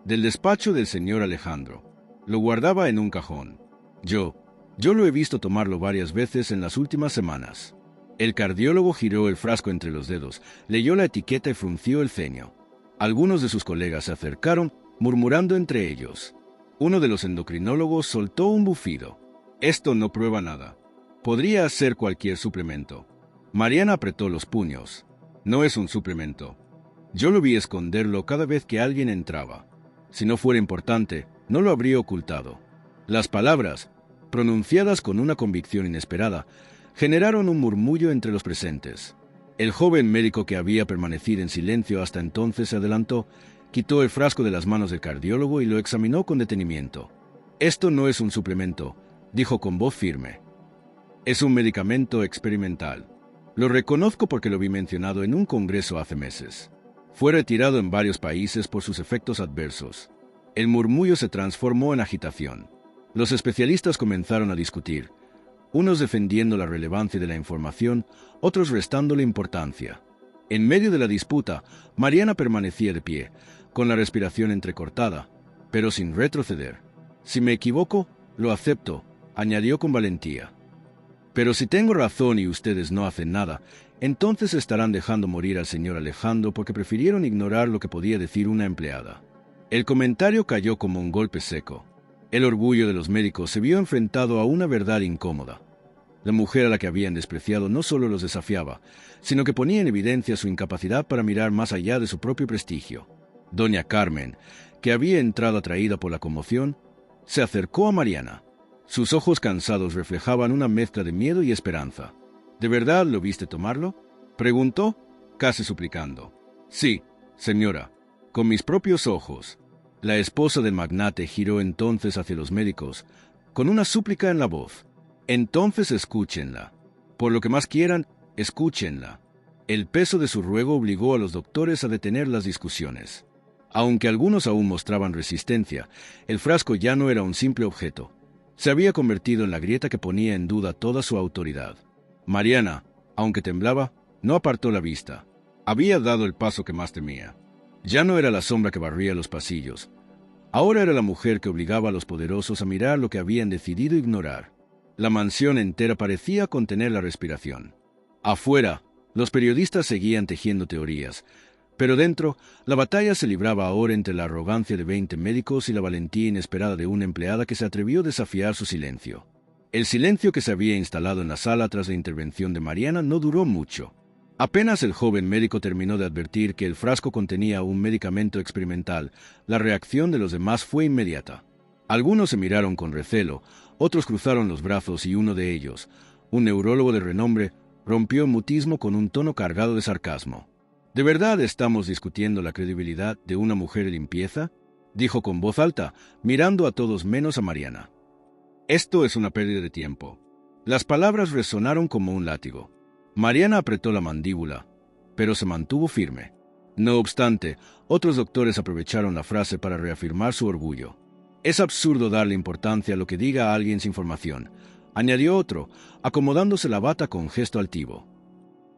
«Del despacho del señor Alejandro. Lo guardaba en un cajón. Yo lo he visto tomarlo varias veces en las últimas semanas». El cardiólogo giró el frasco entre los dedos, leyó la etiqueta y frunció el ceño. Algunos de sus colegas se acercaron, murmurando entre ellos. Uno de los endocrinólogos soltó un bufido. «Esto no prueba nada. Podría ser cualquier suplemento». Mariana apretó los puños. «No es un suplemento. Yo lo vi esconderlo cada vez que alguien entraba. Si no fuera importante, no lo habría ocultado». Las palabras, pronunciadas con una convicción inesperada, generaron un murmullo entre los presentes. El joven médico, que había permanecido en silencio hasta entonces, se adelantó, quitó el frasco de las manos del cardiólogo y lo examinó con detenimiento. «Esto no es un suplemento», dijo con voz firme. «Es un medicamento experimental. Lo reconozco porque lo vi mencionado en un congreso hace meses. Fue retirado en varios países por sus efectos adversos». El murmullo se transformó en agitación. Los especialistas comenzaron a discutir, unos defendiendo la relevancia de la información, otros restándole importancia. En medio de la disputa, Mariana permanecía de pie, con la respiración entrecortada, pero sin retroceder. «Si me equivoco, lo acepto», añadió con valentía. «Pero si tengo razón y ustedes no hacen nada, entonces estarán dejando morir al señor Alejandro porque prefirieron ignorar lo que podía decir una empleada». El comentario cayó como un golpe seco. El orgullo de los médicos se vio enfrentado a una verdad incómoda. La mujer a la que habían despreciado no solo los desafiaba, sino que ponía en evidencia su incapacidad para mirar más allá de su propio prestigio. Doña Carmen, que había entrado atraída por la conmoción, se acercó a Mariana. Sus ojos cansados reflejaban una mezcla de miedo y esperanza. «¿De verdad lo viste tomarlo?», preguntó, casi suplicando. «Sí, señora, con mis propios ojos». La esposa del magnate giró entonces hacia los médicos, con una súplica en la voz. «Entonces escúchenla. Por lo que más quieran, escúchenla». El peso de su ruego obligó a los doctores a detener las discusiones. Aunque algunos aún mostraban resistencia, el frasco ya no era un simple objeto. Se había convertido en la grieta que ponía en duda toda su autoridad. Mariana, aunque temblaba, no apartó la vista. Había dado el paso que más temía. Ya no era la sombra que barría los pasillos. Ahora era la mujer que obligaba a los poderosos a mirar lo que habían decidido ignorar. La mansión entera parecía contener la respiración. Afuera, los periodistas seguían tejiendo teorías, pero dentro, la batalla se libraba ahora entre la arrogancia de 20 médicos y la valentía inesperada de una empleada que se atrevió a desafiar su silencio. El silencio que se había instalado en la sala tras la intervención de Mariana no duró mucho. Apenas el joven médico terminó de advertir que el frasco contenía un medicamento experimental, la reacción de los demás fue inmediata. Algunos se miraron con recelo, otros cruzaron los brazos y uno de ellos, un neurólogo de renombre, rompió el mutismo con un tono cargado de sarcasmo. «¿De verdad estamos discutiendo la credibilidad de una mujer de limpieza?», dijo con voz alta, mirando a todos menos a Mariana. «Esto es una pérdida de tiempo». Las palabras resonaron como un látigo. Mariana apretó la mandíbula, pero se mantuvo firme. No obstante, otros doctores aprovecharon la frase para reafirmar su orgullo. «Es absurdo darle importancia a lo que diga alguien sin formación», añadió otro, acomodándose la bata con gesto altivo.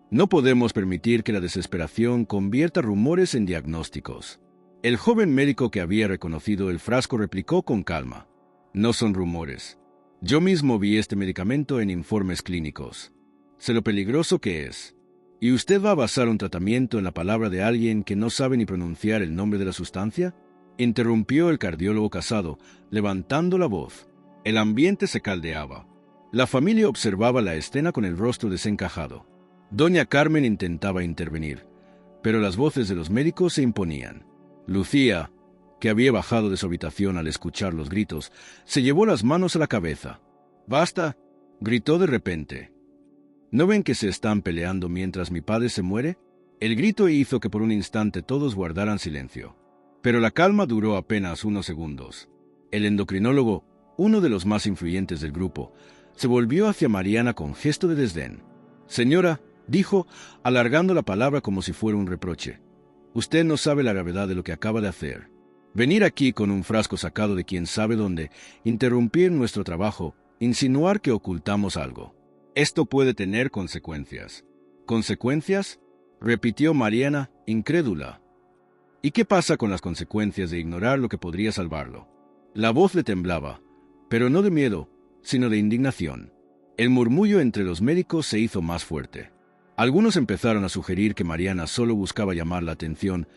«No podemos permitir que la desesperación convierta rumores en diagnósticos». El joven médico que había reconocido el frasco replicó con calma. «No son rumores. Yo mismo vi este medicamento en informes clínicos. Sé lo peligroso que es. ¿Y usted va a basar un tratamiento en la palabra de alguien que no sabe ni pronunciar el nombre de la sustancia?», interrumpió el cardiólogo casado, levantando la voz. El ambiente se caldeaba. La familia observaba la escena con el rostro desencajado. Doña Carmen intentaba intervenir, pero las voces de los médicos se imponían. Lucía, que había bajado de su habitación al escuchar los gritos, se llevó las manos a la cabeza. «¡Basta!», gritó de repente. «¿No ven que se están peleando mientras mi padre se muere?». El grito hizo que por un instante todos guardaran silencio. Pero la calma duró apenas unos segundos. El endocrinólogo, uno de los más influyentes del grupo, se volvió hacia Mariana con gesto de desdén. «Señora», dijo, alargando la palabra como si fuera un reproche, «usted no sabe la gravedad de lo que acaba de hacer. Venir aquí con un frasco sacado de quién sabe dónde, interrumpir nuestro trabajo, insinuar que ocultamos algo. Esto puede tener consecuencias». «¿Consecuencias?», repitió Mariana, incrédula. «¿Y qué pasa con las consecuencias de ignorar lo que podría salvarlo?». La voz le temblaba, pero no de miedo, sino de indignación. El murmullo entre los médicos se hizo más fuerte. Algunos empezaron a sugerir que Mariana solo buscaba llamar la atención,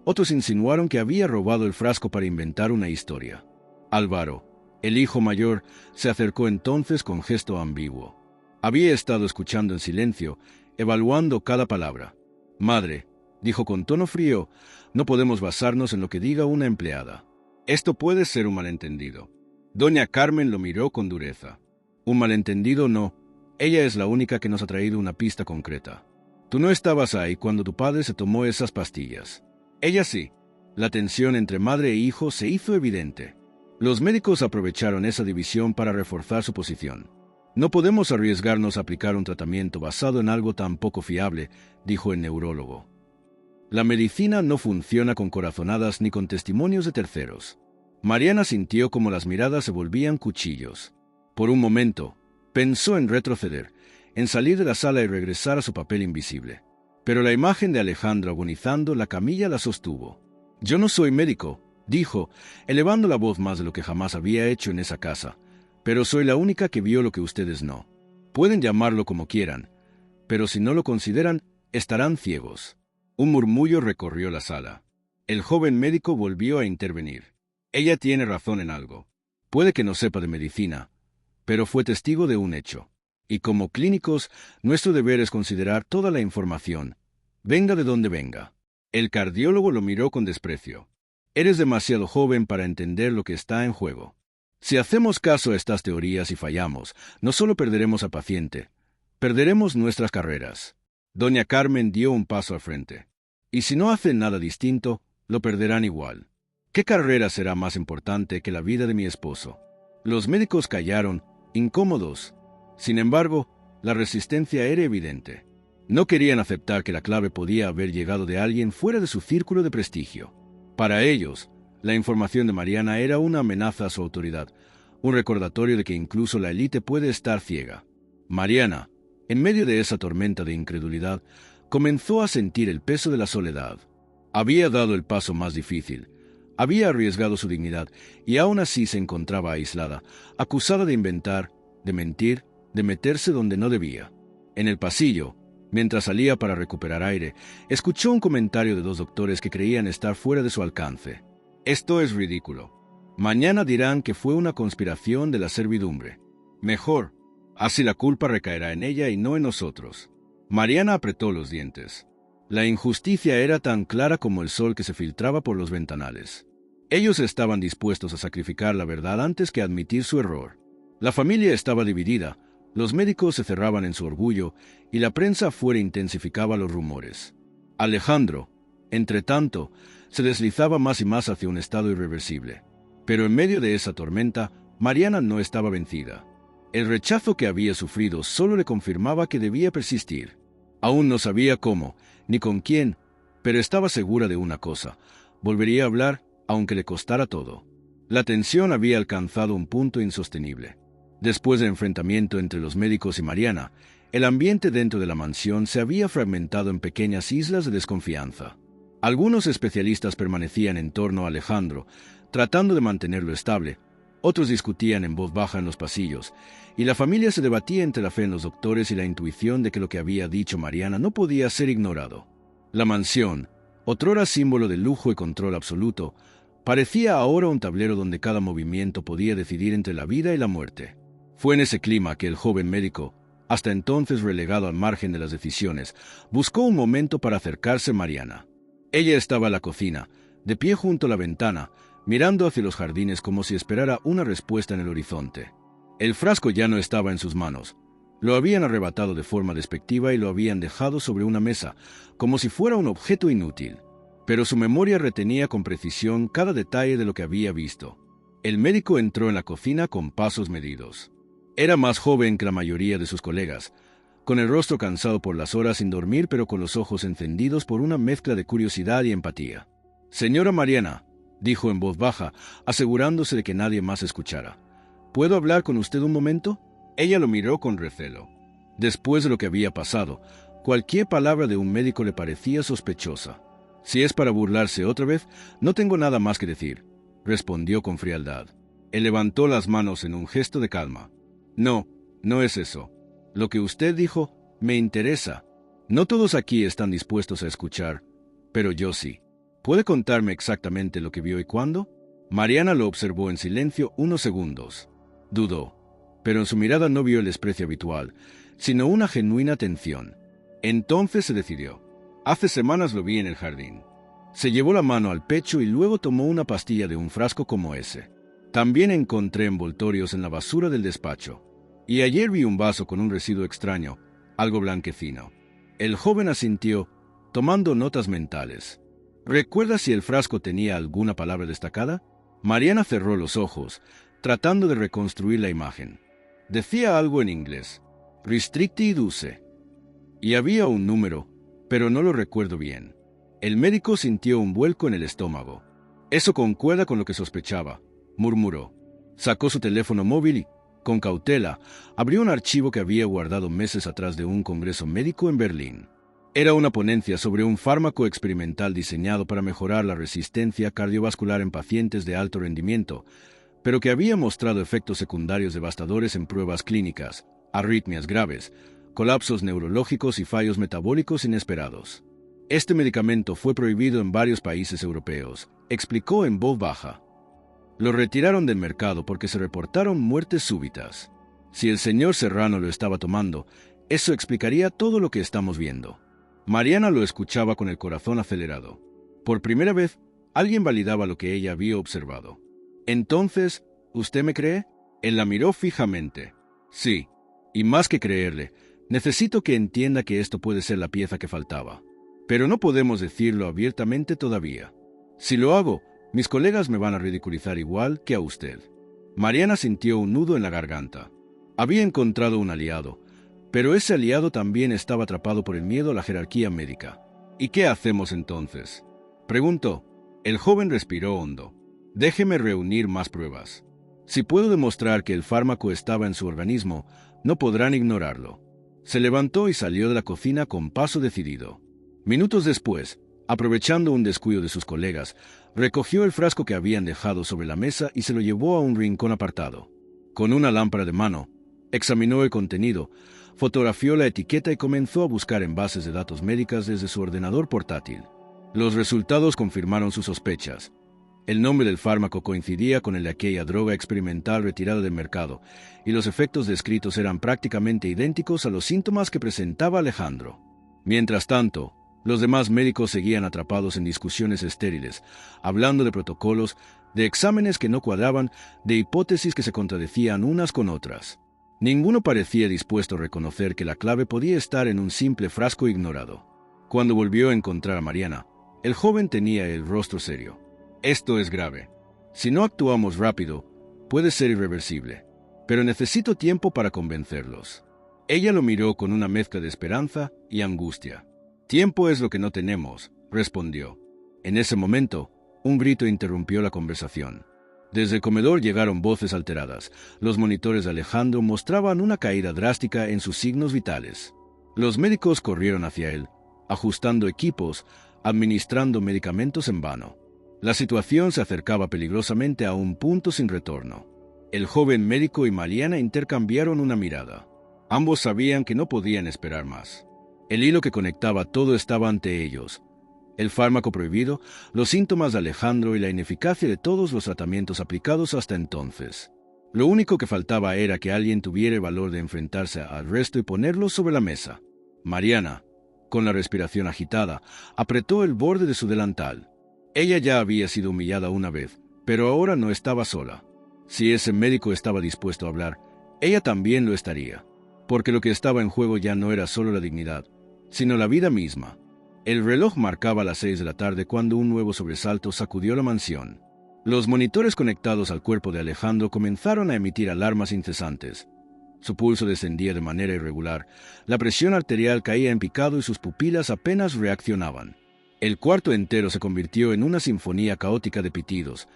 otros insinuaron que había robado el frasco para inventar una historia. Álvaro, el hijo mayor, se acercó entonces con gesto ambiguo. Había estado escuchando en silencio, evaluando cada palabra. «Madre», dijo con tono frío, «no podemos basarnos en lo que diga una empleada. Esto puede ser un malentendido». Doña Carmen lo miró con dureza. Un malentendido no. Ella es la única que nos ha traído una pista concreta. Tú no estabas ahí cuando tu padre se tomó esas pastillas. Ella sí. La tensión entre madre e hijo se hizo evidente. Los médicos aprovecharon esa división para reforzar su posición. No podemos arriesgarnos a aplicar un tratamiento basado en algo tan poco fiable, dijo el neurólogo. La medicina no funciona con corazonadas ni con testimonios de terceros. Mariana sintió como las miradas se volvían cuchillos. Por un momento, pensó en retroceder, en salir de la sala y regresar a su papel invisible. Pero la imagen de Alejandro agonizando la camilla la sostuvo. «Yo no soy médico», dijo, elevando la voz más de lo que jamás había hecho en esa casa, «pero soy la única que vio lo que ustedes no. Pueden llamarlo como quieran, pero si no lo consideran, estarán ciegos». Un murmullo recorrió la sala. El joven médico volvió a intervenir. «Ella tiene razón en algo. Puede que no sepa de medicina, pero fue testigo de un hecho. Y como clínicos, nuestro deber es considerar toda la información, venga de donde venga». El cardiólogo lo miró con desprecio. «Eres demasiado joven para entender lo que está en juego. Si hacemos caso a estas teorías y fallamos, no solo perderemos al paciente, perderemos nuestras carreras». Doña Carmen dio un paso al frente. «Y si no hacen nada distinto, lo perderán igual. ¿Qué carrera será más importante que la vida de mi esposo?». Los médicos callaron, incómodos. Sin embargo, la resistencia era evidente. No querían aceptar que la clave podía haber llegado de alguien fuera de su círculo de prestigio. Para ellos, la información de Mariana era una amenaza a su autoridad, un recordatorio de que incluso la élite puede estar ciega. Mariana, en medio de esa tormenta de incredulidad, comenzó a sentir el peso de la soledad. Había dado el paso más difícil, había arriesgado su dignidad y aún así se encontraba aislada, acusada de inventar, de mentir, de meterse donde no debía. En el pasillo, mientras salía para recuperar aire, escuchó un comentario de dos doctores que creían estar fuera de su alcance. «Esto es ridículo. Mañana dirán que fue una conspiración de la servidumbre. Mejor, así la culpa recaerá en ella y no en nosotros». Mariana apretó los dientes. La injusticia era tan clara como el sol que se filtraba por los ventanales. Ellos estaban dispuestos a sacrificar la verdad antes que admitir su error. La familia estaba dividida, los médicos se cerraban en su orgullo y la prensa afuera intensificaba los rumores. Alejandro, entretanto, se deslizaba más y más hacia un estado irreversible. Pero en medio de esa tormenta, Mariana no estaba vencida. El rechazo que había sufrido solo le confirmaba que debía persistir. Aún no sabía cómo, ni con quién, pero estaba segura de una cosa: volvería a hablar, aunque le costara todo. La tensión había alcanzado un punto insostenible. Después del enfrentamiento entre los médicos y Mariana, el ambiente dentro de la mansión se había fragmentado en pequeñas islas de desconfianza. Algunos especialistas permanecían en torno a Alejandro, tratando de mantenerlo estable. Otros discutían en voz baja en los pasillos, y la familia se debatía entre la fe en los doctores y la intuición de que lo que había dicho Mariana no podía ser ignorado. La mansión, otrora símbolo de lujo y control absoluto, parecía ahora un tablero donde cada movimiento podía decidir entre la vida y la muerte. Fue en ese clima que el joven médico, hasta entonces relegado al margen de las decisiones, buscó un momento para acercarse a Mariana. Ella estaba en la cocina, de pie junto a la ventana, mirando hacia los jardines como si esperara una respuesta en el horizonte. El frasco ya no estaba en sus manos. Lo habían arrebatado de forma despectiva y lo habían dejado sobre una mesa, como si fuera un objeto inútil. Pero su memoria retenía con precisión cada detalle de lo que había visto. El médico entró en la cocina con pasos medidos. Era más joven que la mayoría de sus colegas, con el rostro cansado por las horas sin dormir, pero con los ojos encendidos por una mezcla de curiosidad y empatía. «Señora Mariana», dijo en voz baja, asegurándose de que nadie más escuchara, «¿puedo hablar con usted un momento?». Ella lo miró con recelo. Después de lo que había pasado, cualquier palabra de un médico le parecía sospechosa. «Si es para burlarse otra vez, no tengo nada más que decir», respondió con frialdad. Él levantó las manos en un gesto de calma. «No, no es eso. Lo que usted dijo me interesa. No todos aquí están dispuestos a escuchar, pero yo sí. ¿Puede contarme exactamente lo que vio y cuándo?». Mariana lo observó en silencio unos segundos. Dudó, pero en su mirada no vio el desprecio habitual, sino una genuina tensión. Entonces se decidió. «Hace semanas lo vi en el jardín». Se llevó la mano al pecho y luego tomó una pastilla de un frasco como ese. «También encontré envoltorios en la basura del despacho». Y ayer vi un vaso con un residuo extraño, algo blanquecino. El joven asintió, tomando notas mentales. ¿Recuerdas si el frasco tenía alguna palabra destacada? Mariana cerró los ojos, tratando de reconstruir la imagen. Decía algo en inglés. Restricted use. Y había un número, pero no lo recuerdo bien. El médico sintió un vuelco en el estómago. Eso concuerda con lo que sospechaba, murmuró. Sacó su teléfono móvil y, con cautela, abrió un archivo que había guardado meses atrás de un congreso médico en Berlín. Era una ponencia sobre un fármaco experimental diseñado para mejorar la resistencia cardiovascular en pacientes de alto rendimiento, pero que había mostrado efectos secundarios devastadores en pruebas clínicas, arritmias graves, colapsos neurológicos y fallos metabólicos inesperados. Este medicamento fue prohibido en varios países europeos, explicó en voz baja. Lo retiraron del mercado porque se reportaron muertes súbitas. Si el señor Serrano lo estaba tomando, eso explicaría todo lo que estamos viendo. Mariana lo escuchaba con el corazón acelerado. Por primera vez, alguien validaba lo que ella había observado. Entonces, ¿usted me cree? Él la miró fijamente. Sí, y más que creerle, necesito que entienda que esto puede ser la pieza que faltaba. Pero no podemos decirlo abiertamente todavía. Si lo hago, mis colegas me van a ridiculizar igual que a usted. Mariana sintió un nudo en la garganta. Había encontrado un aliado, pero ese aliado también estaba atrapado por el miedo a la jerarquía médica. ¿Y qué hacemos entonces?, preguntó. El joven respiró hondo. Déjeme reunir más pruebas. Si puedo demostrar que el fármaco estaba en su organismo, no podrán ignorarlo. Se levantó y salió de la cocina con paso decidido. Minutos después, aprovechando un descuido de sus colegas, recogió el frasco que habían dejado sobre la mesa y se lo llevó a un rincón apartado. Con una lámpara de mano, examinó el contenido, fotografió la etiqueta y comenzó a buscar en bases de datos médicas desde su ordenador portátil. Los resultados confirmaron sus sospechas. El nombre del fármaco coincidía con el de aquella droga experimental retirada del mercado, y los efectos descritos eran prácticamente idénticos a los síntomas que presentaba Alejandro. Mientras tanto, los demás médicos seguían atrapados en discusiones estériles, hablando de protocolos, de exámenes que no cuadraban, de hipótesis que se contradecían unas con otras. Ninguno parecía dispuesto a reconocer que la clave podía estar en un simple frasco ignorado. Cuando volvió a encontrar a Mariana, el joven tenía el rostro serio. Esto es grave. Si no actuamos rápido, puede ser irreversible. Pero necesito tiempo para convencerlos. Ella lo miró con una mezcla de esperanza y angustia. Tiempo es lo que no tenemos, respondió. En ese momento, un grito interrumpió la conversación. Desde el comedor llegaron voces alteradas. Los monitores de Alejandro mostraban una caída drástica en sus signos vitales. Los médicos corrieron hacia él, ajustando equipos, administrando medicamentos en vano. La situación se acercaba peligrosamente a un punto sin retorno. El joven médico y Mariana intercambiaron una mirada. Ambos sabían que no podían esperar más. El hilo que conectaba todo estaba ante ellos. El fármaco prohibido, los síntomas de Alejandro y la ineficacia de todos los tratamientos aplicados hasta entonces. Lo único que faltaba era que alguien tuviera el valor de enfrentarse al resto y ponerlo sobre la mesa. Mariana, con la respiración agitada, apretó el borde de su delantal. Ella ya había sido humillada una vez, pero ahora no estaba sola. Si ese médico estaba dispuesto a hablar, ella también lo estaría, porque lo que estaba en juego ya no era solo la dignidad, sino la vida misma. El reloj marcaba las 6 de la tarde cuando un nuevo sobresalto sacudió la mansión. Los monitores conectados al cuerpo de Alejandro comenzaron a emitir alarmas incesantes. Su pulso descendía de manera irregular, la presión arterial caía en picado y sus pupilas apenas reaccionaban. El cuarto entero se convirtió en una sinfonía caótica de pitidos,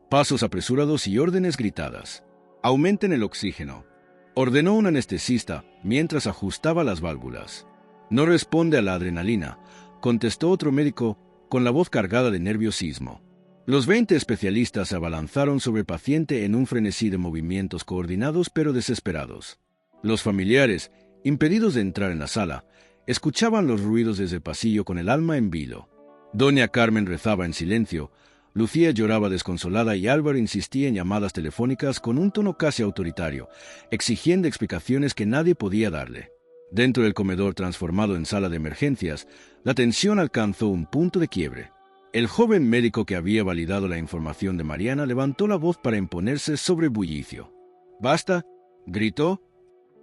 pasos apresurados y órdenes gritadas. «Aumenten el oxígeno», ordenó un anestesista mientras ajustaba las válvulas. «No responde a la adrenalina», contestó otro médico con la voz cargada de nerviosismo. Los 20 especialistas se abalanzaron sobre el paciente en un frenesí de movimientos coordinados pero desesperados. Los familiares, impedidos de entrar en la sala, escuchaban los ruidos desde el pasillo con el alma en vilo. Doña Carmen rezaba en silencio, Lucía lloraba desconsolada y Álvaro insistía en llamadas telefónicas con un tono casi autoritario, exigiendo explicaciones que nadie podía darle. Dentro del comedor transformado en sala de emergencias, la tensión alcanzó un punto de quiebre. El joven médico que había validado la información de Mariana levantó la voz para imponerse sobre el bullicio. «¡Basta!», gritó.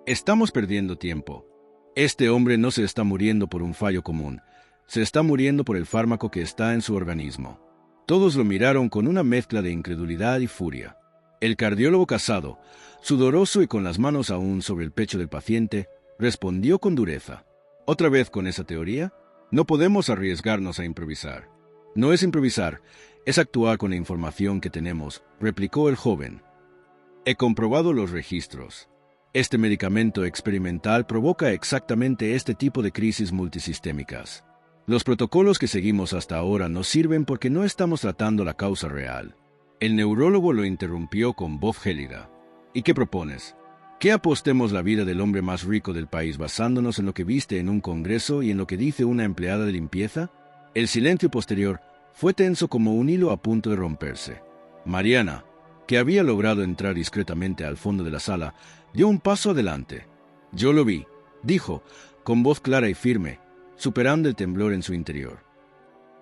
Estamos perdiendo tiempo. Este hombre no se está muriendo por un fallo común, se está muriendo por el fármaco que está en su organismo. Todos lo miraron con una mezcla de incredulidad y furia. El cardiólogo casado, sudoroso y con las manos aún sobre el pecho del paciente, respondió con dureza. ¿Otra vez con esa teoría? No podemos arriesgarnos a improvisar. No es improvisar, es actuar con la información que tenemos, replicó el joven. He comprobado los registros. Este medicamento experimental provoca exactamente este tipo de crisis multisistémicas. Los protocolos que seguimos hasta ahora no sirven porque no estamos tratando la causa real. El neurólogo lo interrumpió con voz gélida. ¿Y qué propones? ¿Que apostemos la vida del hombre más rico del país basándonos en lo que viste en un congreso y en lo que dice una empleada de limpieza? El silencio posterior fue tenso como un hilo a punto de romperse. Mariana, que había logrado entrar discretamente al fondo de la sala, dio un paso adelante. Yo lo vi, dijo, con voz clara y firme, superando el temblor en su interior.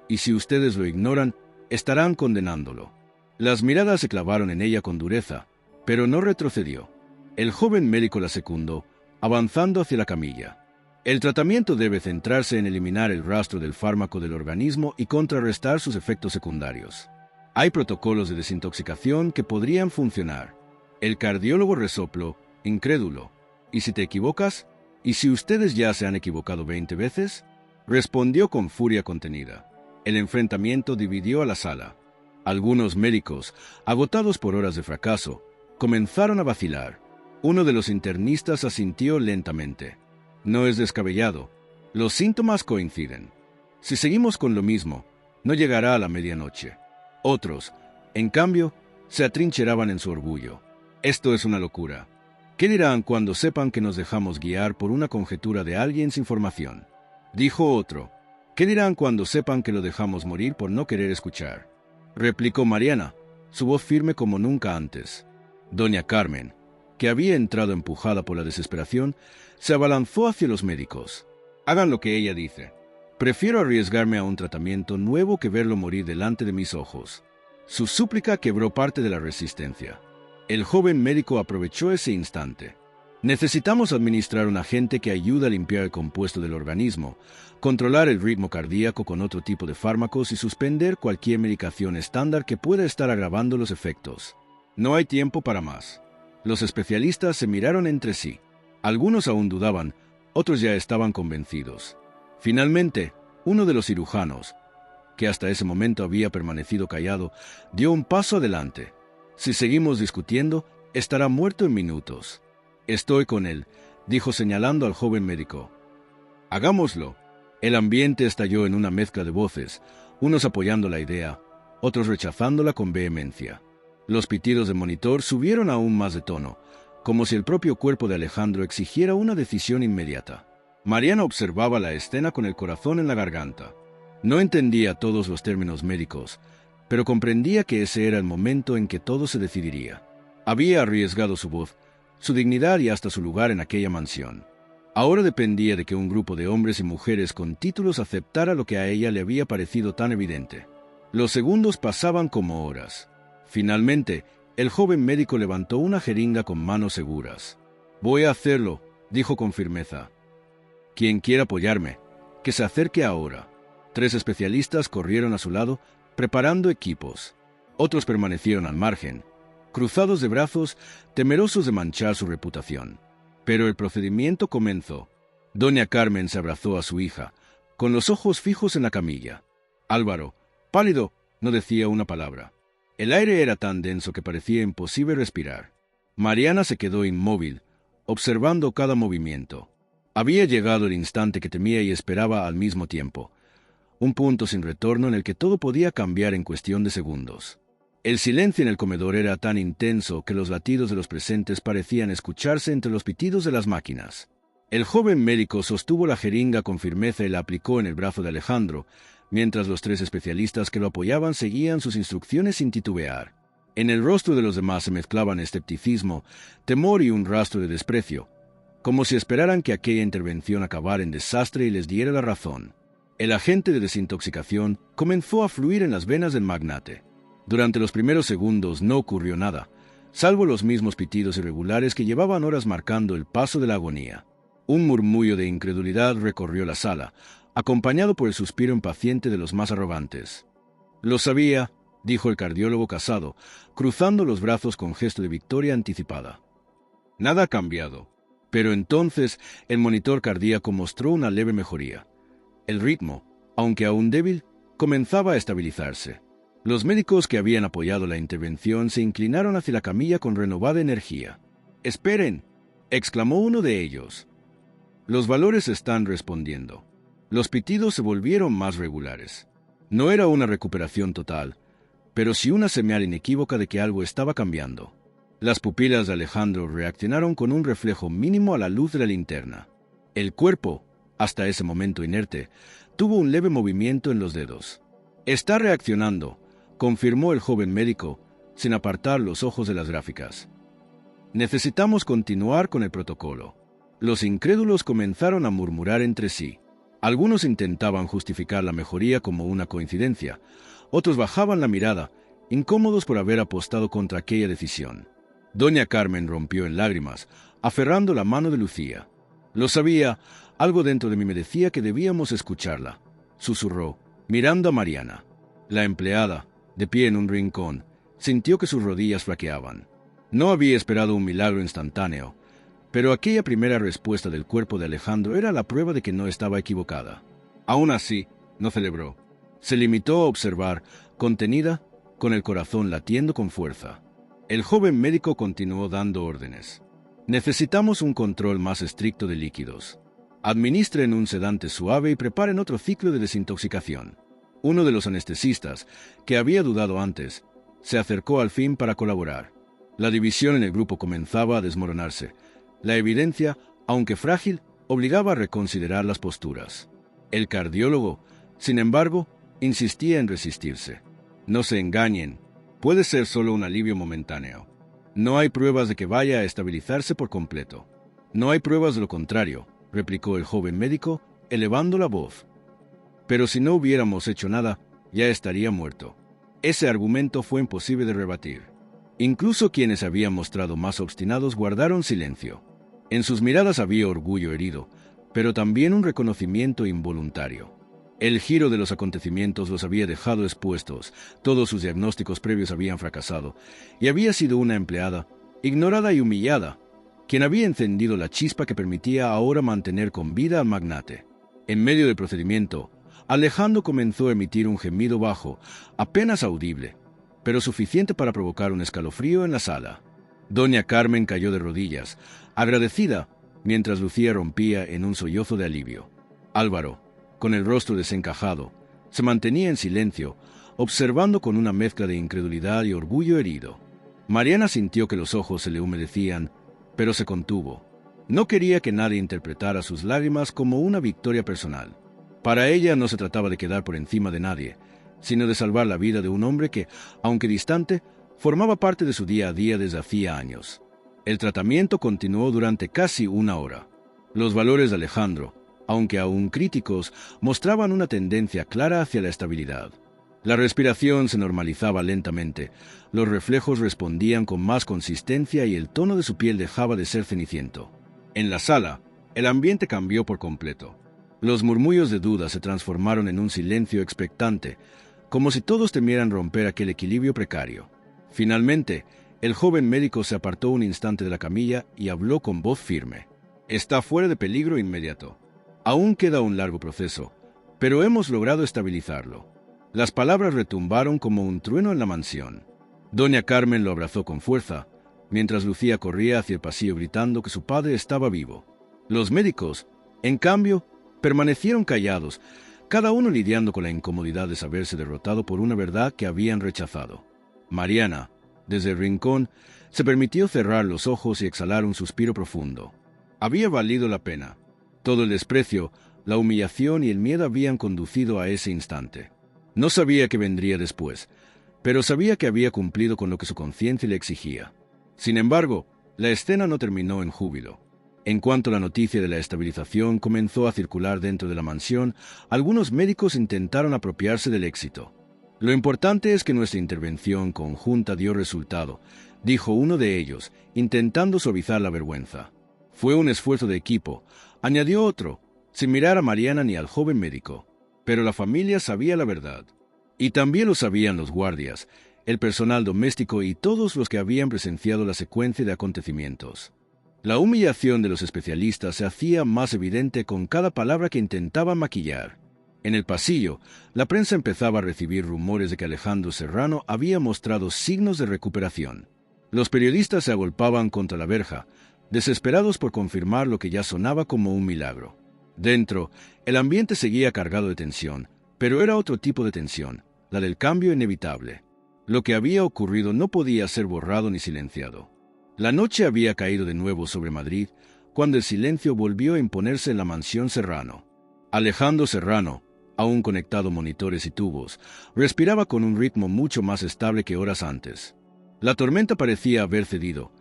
Y si ustedes lo ignoran, estarán condenándolo. Las miradas se clavaron en ella con dureza, pero no retrocedió. El joven médico la secundó, avanzando hacia la camilla. El tratamiento debe centrarse en eliminar el rastro del fármaco del organismo y contrarrestar sus efectos secundarios. Hay protocolos de desintoxicación que podrían funcionar. El cardiólogo resopló, incrédulo. ¿Y si te equivocas? ¿Y si ustedes ya se han equivocado 20 veces? Respondió con furia contenida. El enfrentamiento dividió a la sala. Algunos médicos, agotados por horas de fracaso, comenzaron a vacilar. Uno de los internistas asintió lentamente. No es descabellado. Los síntomas coinciden. Si seguimos con lo mismo, no llegará a la medianoche. Otros, en cambio, se atrincheraban en su orgullo. Esto es una locura. ¿Qué dirán cuando sepan que nos dejamos guiar por una conjetura de alguien sin formación? Dijo otro. ¿Qué dirán cuando sepan que lo dejamos morir por no querer escuchar? Replicó Mariana, su voz firme como nunca antes. Doña Carmen, que había entrado empujada por la desesperación, se abalanzó hacia los médicos. Hagan lo que ella dice. Prefiero arriesgarme a un tratamiento nuevo que verlo morir delante de mis ojos. Su súplica quebró parte de la resistencia. El joven médico aprovechó ese instante. Necesitamos administrar un agente que ayude a limpiar el compuesto del organismo, controlar el ritmo cardíaco con otro tipo de fármacos y suspender cualquier medicación estándar que pueda estar agravando los efectos. No hay tiempo para más. Los especialistas se miraron entre sí. Algunos aún dudaban, otros ya estaban convencidos. Finalmente, uno de los cirujanos, que hasta ese momento había permanecido callado, dio un paso adelante. Si seguimos discutiendo, estará muerto en minutos. Estoy con él, dijo señalando al joven médico. Hagámoslo. El ambiente estalló en una mezcla de voces, unos apoyando la idea, otros rechazándola con vehemencia. Los pitidos de monitor subieron aún más de tono, como si el propio cuerpo de Alejandro exigiera una decisión inmediata. Mariana observaba la escena con el corazón en la garganta. No entendía todos los términos médicos, pero comprendía que ese era el momento en que todo se decidiría. Había arriesgado su voz, su dignidad y hasta su lugar en aquella mansión. Ahora dependía de que un grupo de hombres y mujeres con títulos aceptara lo que a ella le había parecido tan evidente. Los segundos pasaban como horas. Finalmente, el joven médico levantó una jeringa con manos seguras. «Voy a hacerlo», dijo con firmeza. «Quien quiera apoyarme, que se acerque ahora». 3 especialistas corrieron a su lado, preparando equipos. Otros permanecieron al margen, cruzados de brazos, temerosos de manchar su reputación. Pero el procedimiento comenzó. Doña Carmen se abrazó a su hija, con los ojos fijos en la camilla. Álvaro, pálido, no decía una palabra. El aire era tan denso que parecía imposible respirar. Mariana se quedó inmóvil, observando cada movimiento. Había llegado el instante que temía y esperaba al mismo tiempo. Un punto sin retorno en el que todo podía cambiar en cuestión de segundos. El silencio en el comedor era tan intenso que los latidos de los presentes parecían escucharse entre los pitidos de las máquinas. El joven médico sostuvo la jeringa con firmeza y la aplicó en el brazo de Alejandro, mientras los 3 especialistas que lo apoyaban seguían sus instrucciones sin titubear. En el rostro de los demás se mezclaban escepticismo, temor y un rastro de desprecio, como si esperaran que aquella intervención acabara en desastre y les diera la razón. El agente de desintoxicación comenzó a fluir en las venas del magnate. Durante los primeros segundos no ocurrió nada, salvo los mismos pitidos irregulares que llevaban horas marcando el paso de la agonía. Un murmullo de incredulidad recorrió la sala, acompañado por el suspiro impaciente de los más arrogantes. «Lo sabía», dijo el cardiólogo casado, cruzando los brazos con gesto de victoria anticipada. «Nada ha cambiado». Pero entonces el monitor cardíaco mostró una leve mejoría. El ritmo, aunque aún débil, comenzaba a estabilizarse. Los médicos que habían apoyado la intervención se inclinaron hacia la camilla con renovada energía. «¡Esperen!», exclamó uno de ellos. «Los valores están respondiendo». Los pitidos se volvieron más regulares. No era una recuperación total, pero sí una señal inequívoca de que algo estaba cambiando. Las pupilas de Alejandro reaccionaron con un reflejo mínimo a la luz de la linterna. El cuerpo, hasta ese momento inerte, tuvo un leve movimiento en los dedos. «Está reaccionando», confirmó el joven médico, sin apartar los ojos de las gráficas. «Necesitamos continuar con el protocolo». Los incrédulos comenzaron a murmurar entre sí. Algunos intentaban justificar la mejoría como una coincidencia, otros bajaban la mirada, incómodos por haber apostado contra aquella decisión. Doña Carmen rompió en lágrimas, aferrando la mano de Lucía. «Lo sabía, algo dentro de mí me decía que debíamos escucharla», susurró, mirando a Mariana. La empleada, de pie en un rincón, sintió que sus rodillas flaqueaban. No había esperado un milagro instantáneo, pero aquella primera respuesta del cuerpo de Alejandro era la prueba de que no estaba equivocada. Aún así, no celebró. Se limitó a observar, contenida, con el corazón latiendo con fuerza. El joven médico continuó dando órdenes. «Necesitamos un control más estricto de líquidos. Administren un sedante suave y preparen otro ciclo de desintoxicación». Uno de los anestesistas, que había dudado antes, se acercó al fin para colaborar. La división en el grupo comenzaba a desmoronarse. La evidencia, aunque frágil, obligaba a reconsiderar las posturas. El cardiólogo, sin embargo, insistía en resistirse. «No se engañen. Puede ser solo un alivio momentáneo. No hay pruebas de que vaya a estabilizarse por completo». «No hay pruebas de lo contrario», replicó el joven médico, elevando la voz. «Pero si no hubiéramos hecho nada, ya estaría muerto». Ese argumento fue imposible de rebatir. Incluso quienes habían mostrado más obstinados guardaron silencio. En sus miradas había orgullo herido, pero también un reconocimiento involuntario. El giro de los acontecimientos los había dejado expuestos, todos sus diagnósticos previos habían fracasado, y había sido una empleada, ignorada y humillada, quien había encendido la chispa que permitía ahora mantener con vida al magnate. En medio del procedimiento, Alejandro comenzó a emitir un gemido bajo, apenas audible, pero suficiente para provocar un escalofrío en la sala. Doña Carmen cayó de rodillas, agradecida, mientras Lucía rompía en un sollozo de alivio. Álvaro, con el rostro desencajado, se mantenía en silencio, observando con una mezcla de incredulidad y orgullo herido. Mariana sintió que los ojos se le humedecían, pero se contuvo. No quería que nadie interpretara sus lágrimas como una victoria personal. Para ella no se trataba de quedar por encima de nadie, sino de salvar la vida de un hombre que, aunque distante, formaba parte de su día a día desde hacía años. El tratamiento continuó durante casi una hora. Los valores de Alejandro, aunque aún críticos, mostraban una tendencia clara hacia la estabilidad. La respiración se normalizaba lentamente, los reflejos respondían con más consistencia y el tono de su piel dejaba de ser ceniciento. En la sala, el ambiente cambió por completo. Los murmullos de duda se transformaron en un silencio expectante, como si todos temieran romper aquel equilibrio precario. Finalmente, el joven médico se apartó un instante de la camilla y habló con voz firme. «Está fuera de peligro inmediato. Aún queda un largo proceso, pero hemos logrado estabilizarlo». Las palabras retumbaron como un trueno en la mansión. Doña Carmen lo abrazó con fuerza, mientras Lucía corría hacia el pasillo gritando que su padre estaba vivo. Los médicos, en cambio, permanecieron callados, cada uno lidiando con la incomodidad de saberse derrotado por una verdad que habían rechazado. Mariana, desde el rincón, se permitió cerrar los ojos y exhalar un suspiro profundo. Había valido la pena. Todo el desprecio, la humillación y el miedo habían conducido a ese instante. No sabía qué vendría después, pero sabía que había cumplido con lo que su conciencia le exigía. Sin embargo, la escena no terminó en júbilo. En cuanto la noticia de la estabilización comenzó a circular dentro de la mansión, algunos médicos intentaron apropiarse del éxito. Lo importante es que nuestra intervención conjunta dio resultado, dijo uno de ellos, intentando suavizar la vergüenza. Fue un esfuerzo de equipo, añadió otro, sin mirar a Mariana ni al joven médico. Pero la familia sabía la verdad. Y también lo sabían los guardias, el personal doméstico y todos los que habían presenciado la secuencia de acontecimientos. La humillación de los especialistas se hacía más evidente con cada palabra que intentaban maquillar. En el pasillo, la prensa empezaba a recibir rumores de que Alejandro Serrano había mostrado signos de recuperación. Los periodistas se agolpaban contra la verja, desesperados por confirmar lo que ya sonaba como un milagro. Dentro, el ambiente seguía cargado de tensión, pero era otro tipo de tensión, la del cambio inevitable. Lo que había ocurrido no podía ser borrado ni silenciado. La noche había caído de nuevo sobre Madrid, cuando el silencio volvió a imponerse en la mansión Serrano. Alejandro Serrano, aún conectado a monitores y tubos, respiraba con un ritmo mucho más estable que horas antes. La tormenta parecía haber cedido,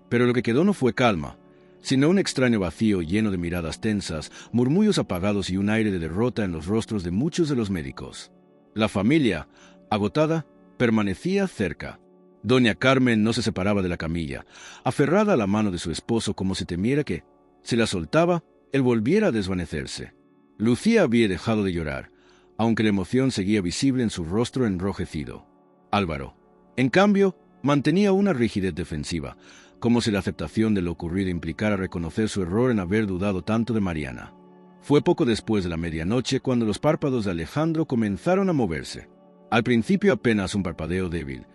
pero lo que quedó no fue calma, sino un extraño vacío lleno de miradas tensas, murmullos apagados y un aire de derrota en los rostros de muchos de los médicos. La familia, agotada, permanecía cerca. Doña Carmen no se separaba de la camilla, aferrada a la mano de su esposo como si temiera que, si la soltaba, él volviera a desvanecerse. Lucía había dejado de llorar, aunque la emoción seguía visible en su rostro enrojecido. Álvaro, en cambio, mantenía una rigidez defensiva, como si la aceptación de lo ocurrido implicara reconocer su error en haber dudado tanto de Mariana. Fue poco después de la medianoche cuando los párpados de Alejandro comenzaron a moverse. Al principio apenas un parpadeo débil,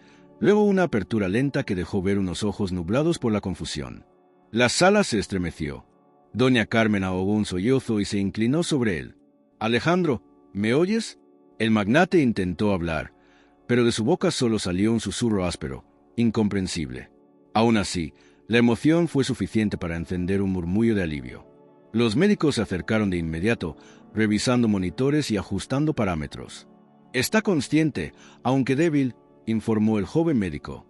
luego una apertura lenta que dejó ver unos ojos nublados por la confusión. La sala se estremeció. Doña Carmen ahogó un sollozo y se inclinó sobre él. «Alejandro, ¿me oyes?» El magnate intentó hablar, pero de su boca solo salió un susurro áspero, incomprensible. Aún así, la emoción fue suficiente para encender un murmullo de alivio. Los médicos se acercaron de inmediato, revisando monitores y ajustando parámetros. «Está consciente, aunque débil», informó el joven médico.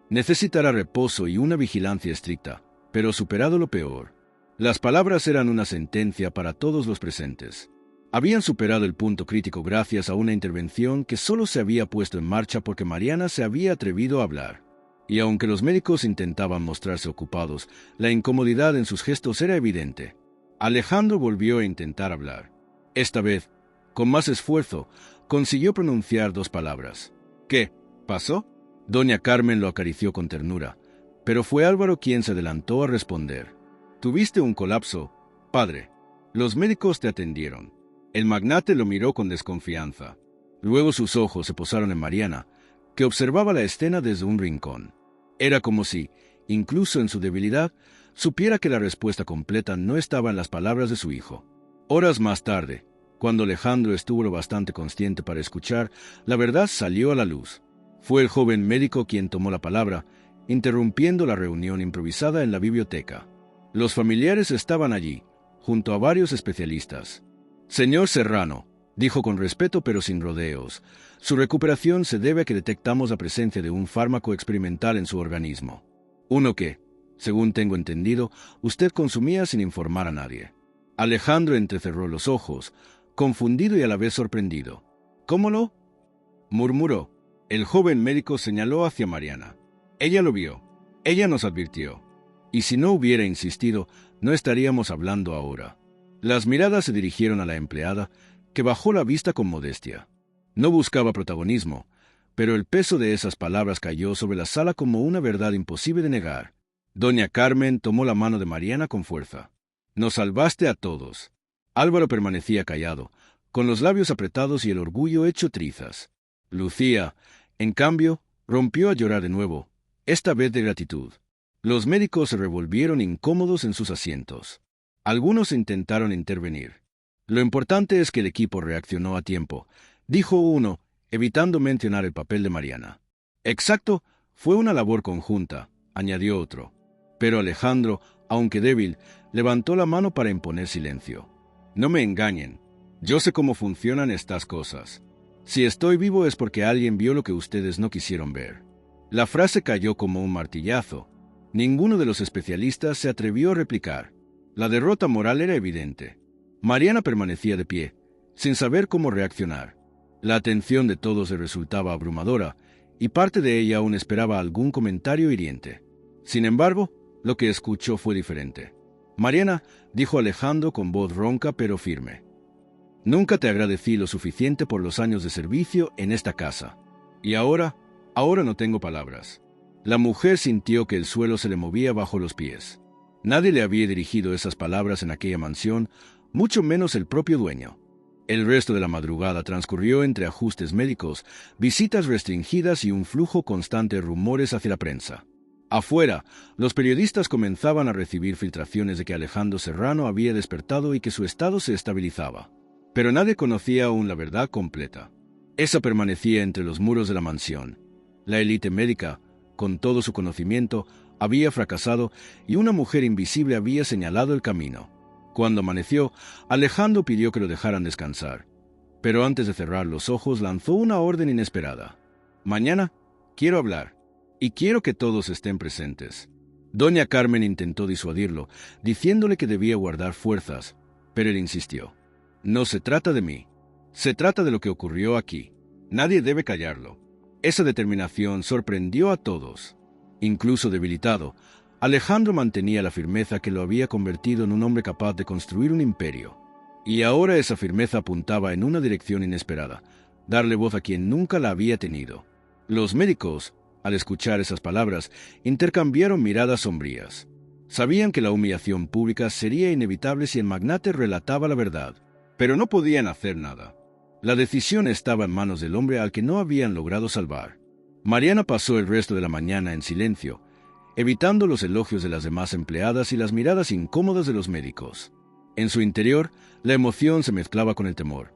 «Necesitará reposo y una vigilancia estricta, pero superado lo peor». Las palabras eran una sentencia para todos los presentes. Habían superado el punto crítico gracias a una intervención que solo se había puesto en marcha porque Mariana se había atrevido a hablar. Y aunque los médicos intentaban mostrarse ocupados, la incomodidad en sus gestos era evidente. Alejandro volvió a intentar hablar. Esta vez, con más esfuerzo, consiguió pronunciar dos palabras. «¿Qué pasó?» Doña Carmen lo acarició con ternura, pero fue Álvaro quien se adelantó a responder. «Tuviste un colapso, padre. Los médicos te atendieron». El magnate lo miró con desconfianza. Luego sus ojos se posaron en Mariana, que observaba la escena desde un rincón. Era como si, incluso en su debilidad, supiera que la respuesta completa no estaba en las palabras de su hijo. Horas más tarde, cuando Alejandro estuvo lo bastante consciente para escuchar, la verdad salió a la luz. Fue el joven médico quien tomó la palabra, interrumpiendo la reunión improvisada en la biblioteca. Los familiares estaban allí, junto a varios especialistas. «Señor Serrano», dijo con respeto pero sin rodeos, «su recuperación se debe a que detectamos la presencia de un fármaco experimental en su organismo. Uno que, según tengo entendido, usted consumía sin informar a nadie». Alejandro entrecerró los ojos, confundido y a la vez sorprendido. «¿Cómo lo?» murmuró. El joven médico señaló hacia Mariana. «Ella lo vio. Ella nos advirtió. Y si no hubiera insistido, no estaríamos hablando ahora». Las miradas se dirigieron a la empleada, que bajó la vista con modestia. No buscaba protagonismo, pero el peso de esas palabras cayó sobre la sala como una verdad imposible de negar. Doña Carmen tomó la mano de Mariana con fuerza. «Nos salvaste a todos». Álvaro permanecía callado, con los labios apretados y el orgullo hecho trizas. Lucía, en cambio, rompió a llorar de nuevo, esta vez de gratitud. Los médicos se revolvieron incómodos en sus asientos. Algunos intentaron intervenir. «Lo importante es que el equipo reaccionó a tiempo», dijo uno, evitando mencionar el papel de Mariana. «Exacto, fue una labor conjunta», añadió otro. Pero Alejandro, aunque débil, levantó la mano para imponer silencio. «No me engañen. Yo sé cómo funcionan estas cosas. Si estoy vivo es porque alguien vio lo que ustedes no quisieron ver». La frase cayó como un martillazo. Ninguno de los especialistas se atrevió a replicar. La derrota moral era evidente. Mariana permanecía de pie, sin saber cómo reaccionar. La atención de todos le resultaba abrumadora, y parte de ella aún esperaba algún comentario hiriente. Sin embargo, lo que escuchó fue diferente. «Mariana», dijo Alejandro con voz ronca pero firme, «nunca te agradecí lo suficiente por los años de servicio en esta casa. Y ahora no tengo palabras». La mujer sintió que el suelo se le movía bajo los pies. Nadie le había dirigido esas palabras en aquella mansión, mucho menos el propio dueño. El resto de la madrugada transcurrió entre ajustes médicos, visitas restringidas y un flujo constante de rumores hacia la prensa. Afuera, los periodistas comenzaban a recibir filtraciones de que Alejandro Serrano había despertado y que su estado se estabilizaba. Pero nadie conocía aún la verdad completa. Esa permanecía entre los muros de la mansión. La élite médica, con todo su conocimiento, había fracasado y una mujer invisible había señalado el camino. Cuando amaneció, Alejandro pidió que lo dejaran descansar. Pero antes de cerrar los ojos lanzó una orden inesperada. «Mañana quiero hablar, y quiero que todos estén presentes». Doña Carmen intentó disuadirlo, diciéndole que debía guardar fuerzas, pero él insistió. «No se trata de mí, se trata de lo que ocurrió aquí. Nadie debe callarlo». Esa determinación sorprendió a todos. Incluso debilitado, Alejandro mantenía la firmeza que lo había convertido en un hombre capaz de construir un imperio. Y ahora esa firmeza apuntaba en una dirección inesperada, darle voz a quien nunca la había tenido. Los médicos, al escuchar esas palabras, intercambiaron miradas sombrías. Sabían que la humillación pública sería inevitable si el magnate relataba la verdad, pero no podían hacer nada. La decisión estaba en manos del hombre al que no habían logrado salvar. Mariana pasó el resto de la mañana en silencio, evitando los elogios de las demás empleadas y las miradas incómodas de los médicos. En su interior, la emoción se mezclaba con el temor.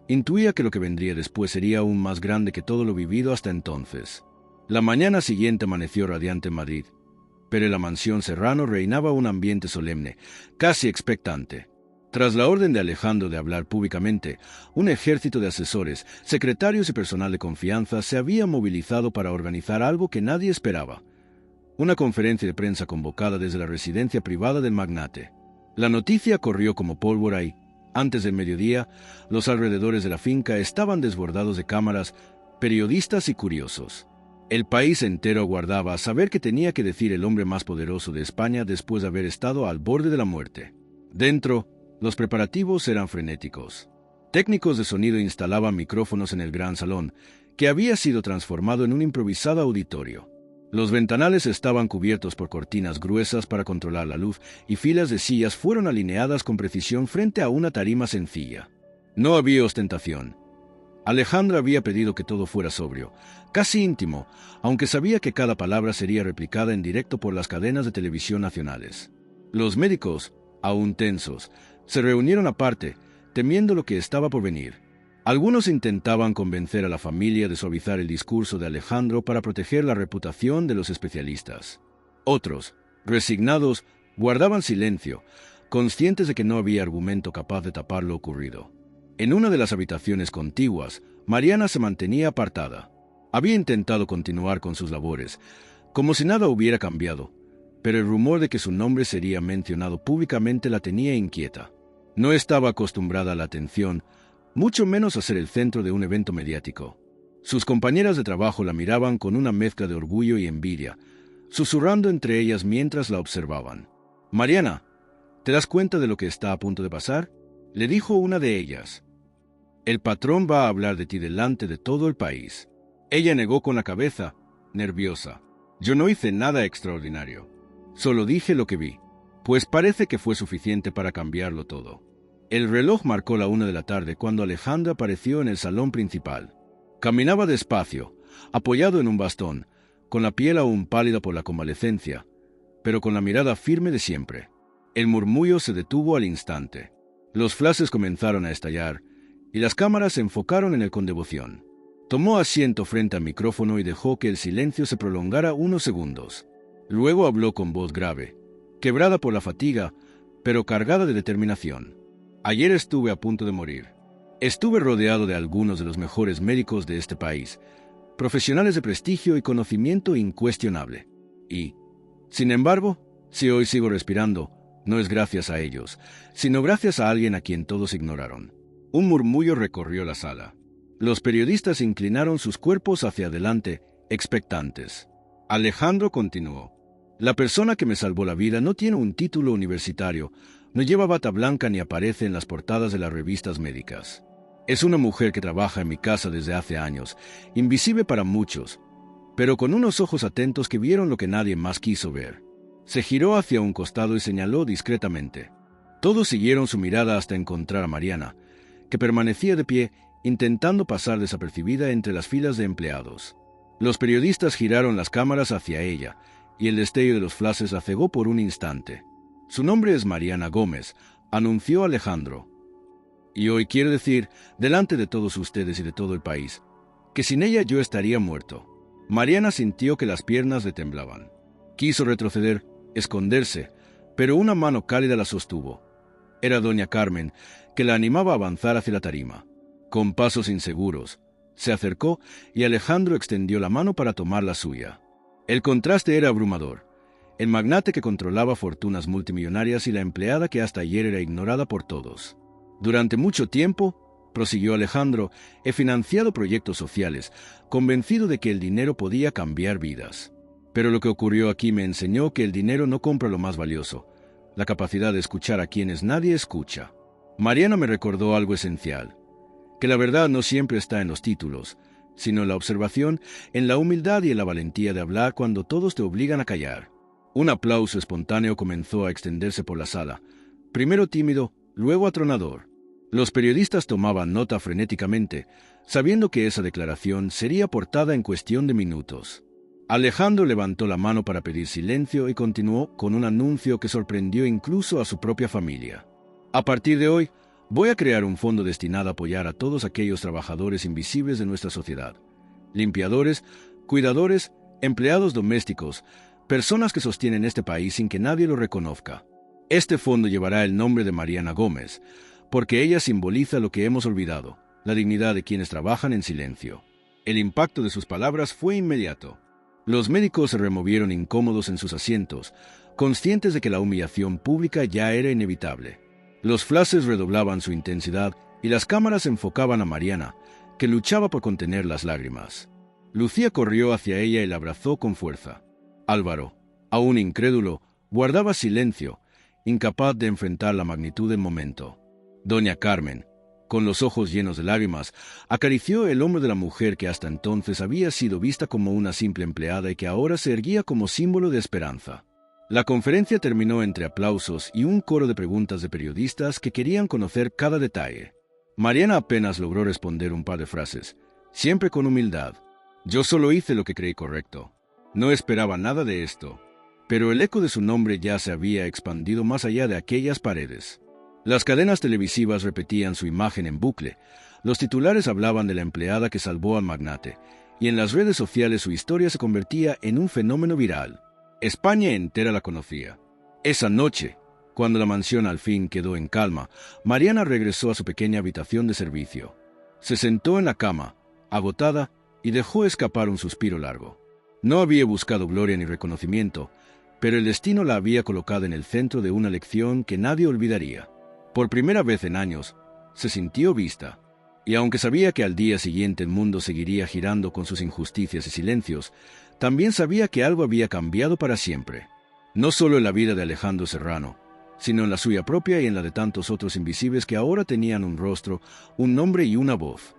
Intuía que lo que vendría después sería aún más grande que todo lo vivido hasta entonces. La mañana siguiente amaneció radiante en Madrid, pero en la mansión Serrano reinaba un ambiente solemne, casi expectante. Tras la orden de Alejandro de hablar públicamente, un ejército de asesores, secretarios y personal de confianza se había movilizado para organizar algo que nadie esperaba: una conferencia de prensa convocada desde la residencia privada del magnate. La noticia corrió como pólvora y, antes del mediodía, los alrededores de la finca estaban desbordados de cámaras, periodistas y curiosos. El país entero aguardaba a saber qué tenía que decir el hombre más poderoso de España después de haber estado al borde de la muerte. Dentro, los preparativos eran frenéticos. Técnicos de sonido instalaban micrófonos en el gran salón, que había sido transformado en un improvisado auditorio. Los ventanales estaban cubiertos por cortinas gruesas para controlar la luz y filas de sillas fueron alineadas con precisión frente a una tarima sencilla. No había ostentación. Alejandro había pedido que todo fuera sobrio, casi íntimo, aunque sabía que cada palabra sería replicada en directo por las cadenas de televisión nacionales. Los médicos, aún tensos, se reunieron aparte, temiendo lo que estaba por venir. Algunos intentaban convencer a la familia de suavizar el discurso de Alejandro para proteger la reputación de los especialistas. Otros, resignados, guardaban silencio, conscientes de que no había argumento capaz de tapar lo ocurrido. En una de las habitaciones contiguas, Mariana se mantenía apartada. Había intentado continuar con sus labores, como si nada hubiera cambiado, pero el rumor de que su nombre sería mencionado públicamente la tenía inquieta. No estaba acostumbrada a la atención, mucho menos a ser el centro de un evento mediático. Sus compañeras de trabajo la miraban con una mezcla de orgullo y envidia, susurrando entre ellas mientras la observaban. «Mariana, ¿te das cuenta de lo que está a punto de pasar?», le dijo una de ellas. «El patrón va a hablar de ti delante de todo el país». Ella negó con la cabeza, nerviosa. «Yo no hice nada extraordinario. Solo dije lo que vi, pues parece que fue suficiente para cambiarlo todo». El reloj marcó la 1 de la tarde cuando Alejandro apareció en el salón principal. Caminaba despacio, apoyado en un bastón, con la piel aún pálida por la convalecencia, pero con la mirada firme de siempre. El murmullo se detuvo al instante. Los flashes comenzaron a estallar, y las cámaras se enfocaron en él con devoción. Tomó asiento frente al micrófono y dejó que el silencio se prolongara unos segundos. Luego habló con voz grave, quebrada por la fatiga, pero cargada de determinación. «Ayer estuve a punto de morir. Estuve rodeado de algunos de los mejores médicos de este país, profesionales de prestigio y conocimiento incuestionable. Y, sin embargo, si hoy sigo respirando, no es gracias a ellos, sino gracias a alguien a quien todos ignoraron». Un murmullo recorrió la sala. Los periodistas inclinaron sus cuerpos hacia adelante, expectantes. Alejandro continuó. La persona que me salvó la vida no tiene un título universitario, no lleva bata blanca ni aparece en las portadas de las revistas médicas. Es una mujer que trabaja en mi casa desde hace años, invisible para muchos, pero con unos ojos atentos que vieron lo que nadie más quiso ver. Se giró hacia un costado y señaló discretamente. Todos siguieron su mirada hasta encontrar a Mariana, que permanecía de pie, intentando pasar desapercibida entre las filas de empleados. Los periodistas giraron las cámaras hacia ella, y el destello de los flashes la cegó por un instante. Su nombre es Mariana Gómez, anunció Alejandro. Y hoy quiero decir, delante de todos ustedes y de todo el país, que sin ella yo estaría muerto. Mariana sintió que las piernas le temblaban. Quiso retroceder, esconderse, pero una mano cálida la sostuvo. Era doña Carmen, que la animaba a avanzar hacia la tarima. Con pasos inseguros, se acercó y Alejandro extendió la mano para tomar la suya. El contraste era abrumador. El magnate que controlaba fortunas multimillonarias y la empleada que hasta ayer era ignorada por todos. Durante mucho tiempo, prosiguió Alejandro, he financiado proyectos sociales, convencido de que el dinero podía cambiar vidas. Pero lo que ocurrió aquí me enseñó que el dinero no compra lo más valioso, la capacidad de escuchar a quienes nadie escucha. Mariana me recordó algo esencial, que la verdad no siempre está en los títulos, sino en la observación, en la humildad y en la valentía de hablar cuando todos te obligan a callar. Un aplauso espontáneo comenzó a extenderse por la sala, primero tímido, luego atronador. Los periodistas tomaban nota frenéticamente, sabiendo que esa declaración sería portada en cuestión de minutos. Alejandro levantó la mano para pedir silencio y continuó con un anuncio que sorprendió incluso a su propia familia. A partir de hoy, voy a crear un fondo destinado a apoyar a todos aquellos trabajadores invisibles de nuestra sociedad. Limpiadores, cuidadores, empleados domésticos, personas que sostienen este país sin que nadie lo reconozca. Este fondo llevará el nombre de Mariana Gómez, porque ella simboliza lo que hemos olvidado, la dignidad de quienes trabajan en silencio. El impacto de sus palabras fue inmediato. Los médicos se removieron incómodos en sus asientos, conscientes de que la humillación pública ya era inevitable. Los flashes redoblaban su intensidad y las cámaras enfocaban a Mariana, que luchaba por contener las lágrimas. Lucía corrió hacia ella y la abrazó con fuerza. Álvaro, aún incrédulo, guardaba silencio, incapaz de enfrentar la magnitud del momento. Doña Carmen, con los ojos llenos de lágrimas, acarició el hombro de la mujer que hasta entonces había sido vista como una simple empleada y que ahora se erguía como símbolo de esperanza. La conferencia terminó entre aplausos y un coro de preguntas de periodistas que querían conocer cada detalle. Mariana apenas logró responder un par de frases, siempre con humildad. Yo solo hice lo que creí correcto. No esperaba nada de esto. Pero el eco de su nombre ya se había expandido más allá de aquellas paredes. Las cadenas televisivas repetían su imagen en bucle, los titulares hablaban de la empleada que salvó al magnate, y en las redes sociales su historia se convertía en un fenómeno viral. España entera la conocía. Esa noche, cuando la mansión al fin quedó en calma, Mariana regresó a su pequeña habitación de servicio. Se sentó en la cama, agotada, y dejó escapar un suspiro largo. No había buscado gloria ni reconocimiento, pero el destino la había colocado en el centro de una lección que nadie olvidaría. Por primera vez en años, se sintió vista, y aunque sabía que al día siguiente el mundo seguiría girando con sus injusticias y silencios, también sabía que algo había cambiado para siempre. No solo en la vida de Alejandro Serrano, sino en la suya propia y en la de tantos otros invisibles que ahora tenían un rostro, un nombre y una voz.